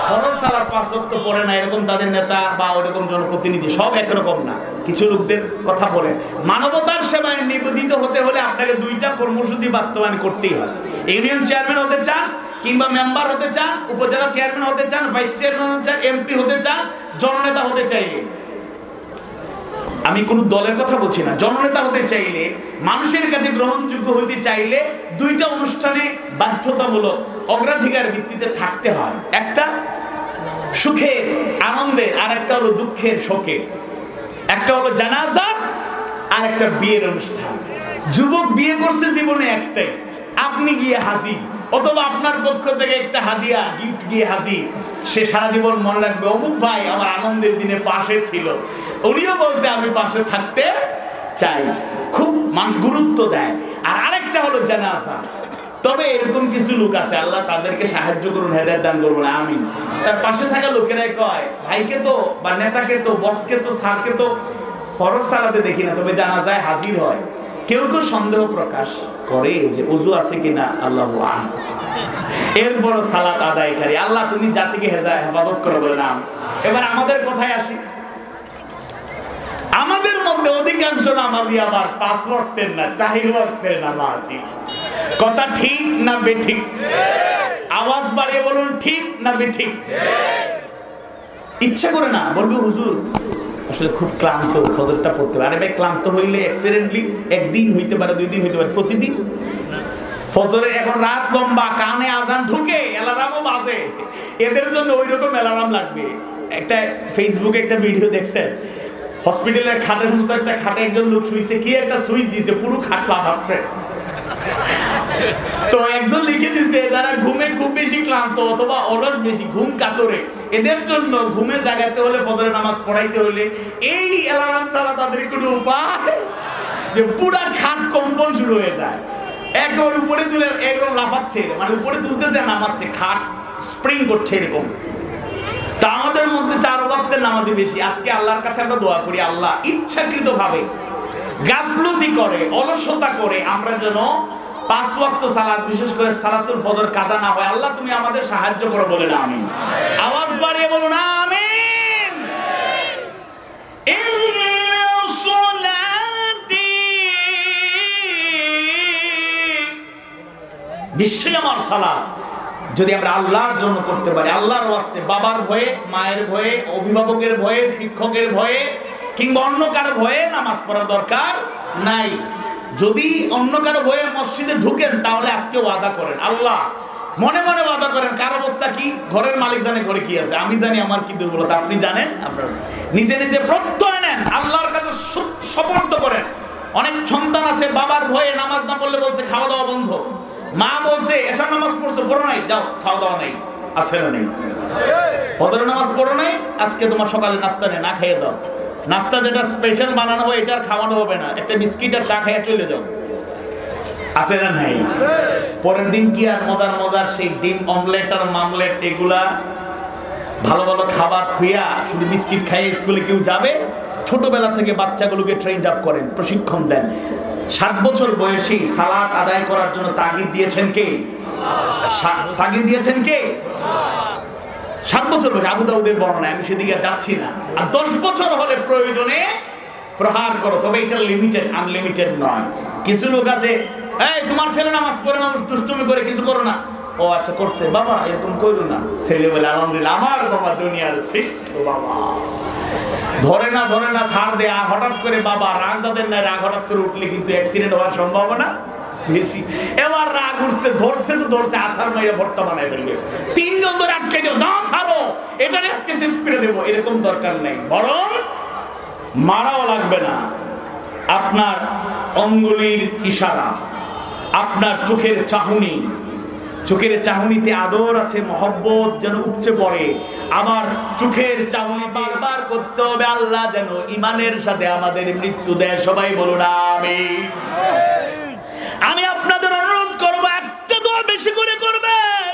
ফরজ সালাত 5 ওয়াক্ত পড়ে না, এরকম তাদের নেতা বা ওরকম জনপ্রতিনিধি সব একরকম না। কিছু লোকদের কথা বলে, মানবতার সেবায় নিবেদিত হতে হলে আপনাকে 2টা কর্মসূচি বাস্তবায়ন করতেই হয়। ইউনিয়ন চেয়ারম্যান হতে চান কিংবা মেম্বার হতে চান, উপজেলা চেয়ারম্যান হতে চান, ভাইস চেয়ারম্যান হতে চান, এমপি হতে চান, জননেতা হতে চাইলে, আমি কোন দলের কথা বলছি না, জননেতা হতে চাইলে, মানুষের কাছে গ্রহণযোগ্য হতে চাইলে 2টা অনুষ্ঠানে বাধ্যতামূলক অগ্রাধিকার ভিত্তিতে থাকতে হয়। একটা সুখের আনন্দের, আর একটা হলো দুঃখের শোকের। একটা হলো জানাজা, আর একটা বিয়ের অনুষ্ঠান। যুবক বিয়ে করছে জীবনে একটাই, আপনি গিয়ে হাজির, অথবা আপনার পক্ষ থেকে একটা হাদিয়া গিফট গিয়ে হাজির। সে সারা জীবন মনে রাখবে অমুক ভাই আমার আনন্দের দিনে পাশে ছিল, উনিও বলছে আমি পাশে থাকতে চাই, খুব মানুষ গুরুত্ব দেয়। আর আরেকটা হলো জানাজা। তবে এরকম কিছু লোক আছে, আল্লাহ তাদেরকে সাহায্য করুন, হেদায়েত দান করবেন, আমিন। তার পাশে থাকা লোকেরাই কয় ভাইকে তো বা নেতাকে তো, বসকে তো, স্যারকে তো ফরজ সালাতে দেখি না, তবে জানাজায় হাজির হয়। কেউ কেউ সন্দেহ প্রকাশ করে যে ওযু আছে কিনা, আল্লাহু আ'লাম। এরপরও সালাত আদায়কারী, আল্লাহ তুমি জাতিকে হেফাজত করো বলে নাম। এবার আমাদের কথায় আসি, আমাদের মধ্যে অধিকাংশ নামাজি আবার 5 ওয়াক্তের না, 4 ওয়াক্তের নামাজি। কথা ঠিক না বেঠিক? আওয়াজ বাড়িয়ে বলুন ঠিক না বেঠিক? ইচ্ছা করে না, বলবে হুজুর আসলে খুব ক্লান্ত, ফজরটা পড়তে পারে। আরে ভাই, ক্লান্ত হইলে অ্যাক্সিডেন্টলি একদিন হইতে পারে, 2 দিন হইতে পারে, প্রতিদিন ফজরে এখন রাত লম্বা, কানে আজান ঢুকে, অ্যালার্মও বাজে, এদের জন্য ওই রকম অ্যালার্ম লাগবে। একটা ফেসবুকে একটা ভিডিও দেখছেন, হসপিটালের খাটের মতো একটা খাটে একজন লোক শুইছে, কি একটা সুইচ দিয়েছে, পুরো খাট লাফাচ্ছে। তো একজন লিখে দিছে যারা ঘুমে খুব বেশি ক্লান্ত অথবা অলস বেশি, ঘুম কাতরে, এদের জন্য ঘুমে জাগাতে হলে, ফজরের নামাজ পড়াইতে হলে এই অ্যালার্ম ছাড়া তাদের কোনো উপায়, যে পুরা খাট কম্পন শুরু হয়ে যায়, একেবারে উপরে তুলে একদম লাফাচ্ছে, মানে উপরে তুলতেছে নামাচ্ছে, খাট স্প্রিং করছে এরকম। তা আমাদের মধ্যে 4 ওয়াক্তের নামাজি বেশি। আজকে আল্লাহর কাছে আমরা দোয়া করি, আল্লাহ ইচ্ছাকৃত ভাবে গাফলতি করে, অলসতা করে আমরা যেন 5 ওয়াক্ত সালাত, বিশেষ করে সালাতুল ফজর কাজা না হয়। আল্লাহ তুমি আমাদের সাহায্য করো বলে না আমিন। আওয়াজ বাড়িয়ে বলুন আমিন। ইন্না সলাতি, নিশ্চয়ই আমার সালাত যদি আমরা আল্লাহর জন্য করতে পারি, আল্লাহর ওয়াস্তে, বাবার ভয়ে, মায়ের ভয়ে, অভিভাবকের ভয়ে, শিক্ষকের ভয়ে কিংবা অন্য কারো ভয়ে নামাজ পড়ার দরকার নাই। যদি অন্য কারো ভয়ে মসজিদে ঢুকেন, তাহলে আজকে ওয়াদা করেন, আল্লাহ মনে মনে ওয়াদা করেন। কার অবস্থা কি? ঘরের মালিক জানে ঘরে কি আছে, আমি জানি আমার কি দুর্বলতা, আপনি জানেন। আপনার নিজে নিজে প্রত্যয় নেন, আল্লাহর কাছে সমর্থ করেন। অনেক সন্তান আছে বাবার ভয়ে নামাজ না পড়লে বলছে খাওয়া দাওয়া বন্ধ, মা বলছে এশার নামাজ পড়ছো, পড়ো নাই, যাও খাওয়া দাওয়া নেই, আছে না নেই, ফজরের নামাজ পড়ো নাই, আজকে তোমার সকালে নাস্তা নেই, না খেয়ে যাও, নাস্তা যেটা স্পেশাল বানানো হয় এটা আর খাওয়ানো হবে না, একটা বিস্কিট আর চা খেয়ে চলে যাও, আছে না নাই? পরের দিন কি আর মজার মজার সেই ডিম অমলেট আর মামলেট, এগুলা ভালো ভালো খাবার থুইয়া শুধু বিস্কিট খাইয়ে স্কুলে কেউ যাবে? ছোটবেলা থেকে বাচ্চাগুলোকে ট্রেন্ড আপ করেন, প্রশিক্ষণ দেন। 7 বছর বয়সী সালাত আদায় করার জন্য তাগিদ দিয়েছেন কে? তাগিদ দিয়েছেন কে? 7 বছর বয়সে, আবু দাউদের বর্ণনা, আমি সেদিকে যাচ্ছি না। আর 10 বছর হলে প্রয়োজনে প্রহার করো, তবে এটা লিমিটেড, আনলিমিটেড নয়। কিছু লোক আছে, এই তোমার ছেলে নামাজ পড়ে না, দুষ্টুমি করে কিছু করো না, ও আচ্ছা করছে, বাবা এরকম করো না। ছেলে বলে আলহামদুলিল্লাহ, আমার বাবা দুনিয়ার শ্রেষ্ঠ বাবা। ধরে না ছাড় দে। আর হঠাৎ করে বাবা রাগ যাদের না, রাগ হঠাৎ করে উঠলে কিন্তু অ্যাক্সিডেন্ট হওয়ার সম্ভাবনা বেশি। এবার রাগ উঠছে, ধরছে আসার মাইয়া ভর্তা বানায় ফেলবে। 3 জন ধরে আটকে দেব, না ছাড়ো, এটা আজকে শেষ করে দেবো, এরকম দরকার নেই। বরং মারাও লাগবে না, আপনার অঙ্গুলির ইশারা, আপনার চোখের চাহনি, চোখের চাহনিতে আদর আছে, মহব্বত যেন উপচে পড়ে। আবার চোখের চাহনি বারবার করতে হবে, আল্লাহ যেন ইমানের সাথে আমাদের মৃত্যু দেয়। সবাই বলুন আমিন। আমি আপনাদের অনুরোধ করবো, একটা দোয়া বেশি করে করবেন,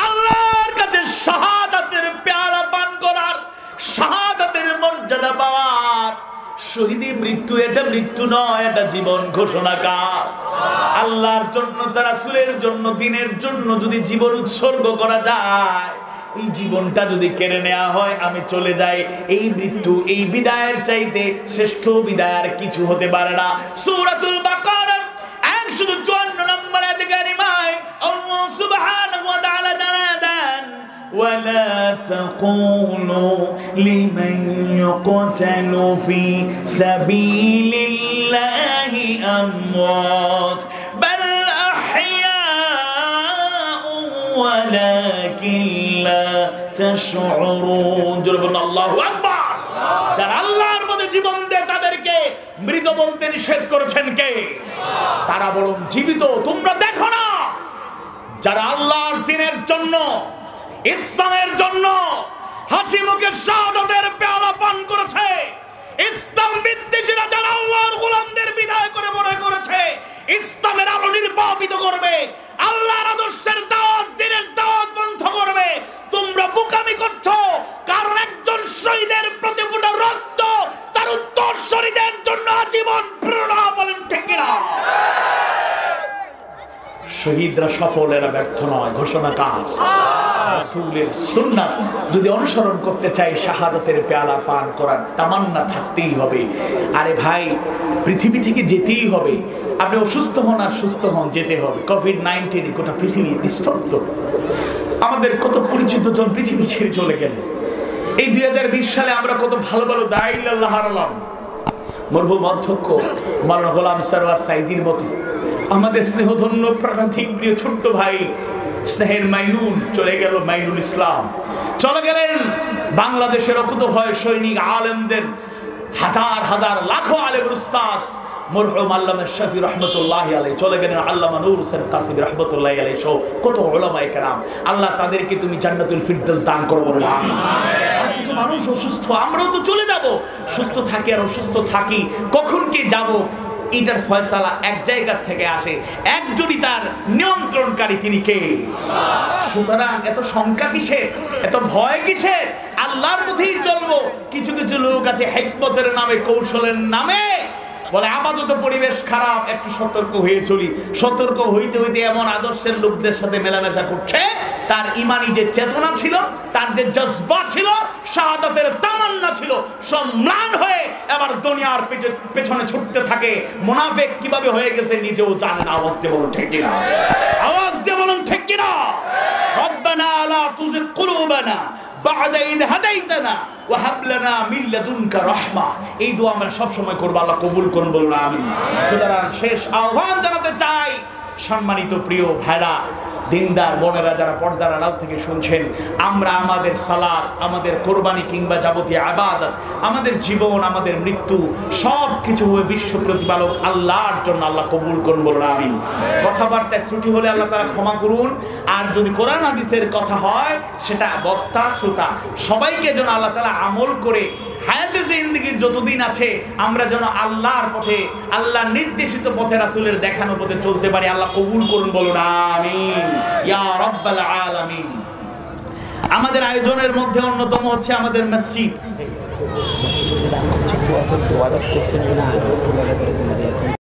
আল্লাহর কাছে শাহাদাতের পেয়ালা পান করার, শাহাদাতের মর্যাদা পাওয়ার। শহীদি মৃত্যু এটা মৃত্যু নয়, এটা জীবন ঘোষণাকার। আল্লাহর জন্য, তার রাসূলের জন্য, দ্বীনের জন্য যদি জীবন উৎসর্গ করা যায়, এই জীবনটা যদি কেড়ে নেওয়া হয়, আমি চলে যাই, এই মৃত্যু, এই বিদায়ের চাইতে শ্রেষ্ঠ বিদায় আর কিছু হতে পারে না। সূরাতুল বাকারা 154 নম্বর আয়াতে কারিমায় আল্লাহ সুবহানাহু ওয়া তাআলা জানান, ولا تقولوا لمن يقتل في سبيل الله أموات بل أحياء ولكن لا تشعرون। জোরে আল্লাহু আকবার। যারা আল্লাহর পথে জীবন দেয় তাদেরকে মৃত বলতে নিষেধ করেছেন কে? তারা বরং জীবিত। তোমরা দেখো না, যারা আল্লাহর দ্বীনের জন্য, ইসলামের জন্য হাসি মুখে শাহাদাতের পেয়ালা পান করেছে, ইসলাম বিদ্বেষীরা যারা আল্লাহর গোলামদের বিদায় করে মনে করেছে ইসলামের আলো নির্বাপিত করবে, আল্লাহর আদর্শের দাওয়াত, দ্বীনের দাওয়াত বন্ধ করবে, তোমরা বোকামি করছো। কারণ একজন শহীদের প্রতি ফোঁটা রক্ত তার উত্তরসূরিদের জন্য আজীবন প্রেরণা। বলেন ঠিক কিনা? শহীদরা সফল, এরা ব্যর্থ নয়, ঘোষণাকার। রাসূলের সুন্নাত যদি অনুসরণ করতে চাই, শাহাদাতের পেয়ালা পান করার তামান্না থাকতেই হবে। আরে ভাই, পৃথিবী থেকে যেতেই হবে। আপনি অসুস্থ হন আর সুস্থ হন, যেতে হবে। কোভিড-19 গোটা পৃথিবী নিস্তব্ধ। আমাদের কত পরিচিত জন পৃথিবী ছেড়ে চলে গেল। এই 2020 সালে আমরা কত ভালো ভালো দায়িল্লাহ হারালাম। মরহুম অধ্যক্ষ মাওলানা গোলাম সরওয়ার সাইদির মতো আমাদের স্নেহধন্য প্রাণাধিক প্রিয় ছোট্ট ভাই স্নেহের মাইনুল চলে গেল, মাইনুল ইসলাম চলে গেলেন। বাংলাদেশের অকুতভয় সৈনিক আলেমদের হাজার হাজার লাখো আলেম উস্তাদ মরহুম আল্লামা শফি রহমতুল্লাহ আলাইহি চলে গেলেন, আল্লামা নূর হোসেন কাসিম রহমতুল্লাহ আলাইহি সহ কত উলামায়ে কেরাম। আল্লাহ তাদেরকে তুমি জান্নাতুল ফিরদাউস দান করো, বলুন আমিন। কিন্তু মানুষ অসুস্থ, আমরাও তো চলে যাব। সুস্থ থাকি আর অসুস্থ থাকি, কখন কে যাব এটার ফয়সালা এক জায়গা থেকে আসে। একজনই তার নিয়ন্ত্রণকারী, তিনি কে? সুতরাং এত শঙ্কা কিসের, এত ভয় কিসের? আল্লাহর পথেই চলবো। কিছু কিছু লোক আছে হিকমতের নামে, কৌশলের নামে বলে আপাতত পরিবেশ খারাপ, একটু সতর্ক হয়ে চলি। সতর্ক হইতে হইতে এমন আদর্শের লোকদের সাথে মেলামেশা করছে, তার ইমানি যে চেতনা ছিল, তার যে জজবা ছিল, শাহাদাতের তামান্না ছিল, সব ম্লান হয়ে এবার দুনিয়ার পেছনে ছুটতে থাকে। মুনাফিক কিভাবে হয়ে গেছে নিজেও জানে না। আওয়াজ দিয়ে বলুন ঠিক কিনা? আওয়াজ দিয়ে বলুন ঠিক কিনা? রব্বানা লা তুযিগ কুলুবানা বা'দা ইয হাদাইতানা ওয়া হাব লানা মিন লাদুনকা রাহমা। এই দোয়া আমরা সব সময় করব, আল্লাহ কবুল করুন, বলুন আমিন। সুতরাং শেষ আহ্বান জানাতে চাই, সম্মানিত প্রিয় ভাইরা, দিনদার বোনেরা যারা পর্দার আড়াল থেকে শুনছেন, আমরা আমাদের সালাত, আমাদের কোরবানি কিংবা যাবতীয় ইবাদত, আমাদের জীবন, আমাদের মৃত্যু সব কিছু হবে বিশ্ব প্রতিপালক আল্লাহর জন্য। আল্লাহ কবুল করুন, বলুন আমিন। কথাবার্তায় ত্রুটি হলে আল্লাহ তাআলা ক্ষমা করুন। আর যদি কোরআন হাদিসের কথা হয়, সেটা বক্তা শ্রোতা সবাইকে যেন আল্লাহ তাআলা আমল করে হায়াতে জিন্দেগি যতদিন আছে আমরা যেন আল্লাহর পথে, আল্লাহর নির্দেশিত পথে, রাসূলের দেখানো পথে চলতে পারি। আল্লাহ কবুল করুন, বলুন আমিন ইয়া রাব্বাল আলামিন। আমাদের আয়োজনের মধ্যে অন্যতম হচ্ছে আমাদের মসজিদ।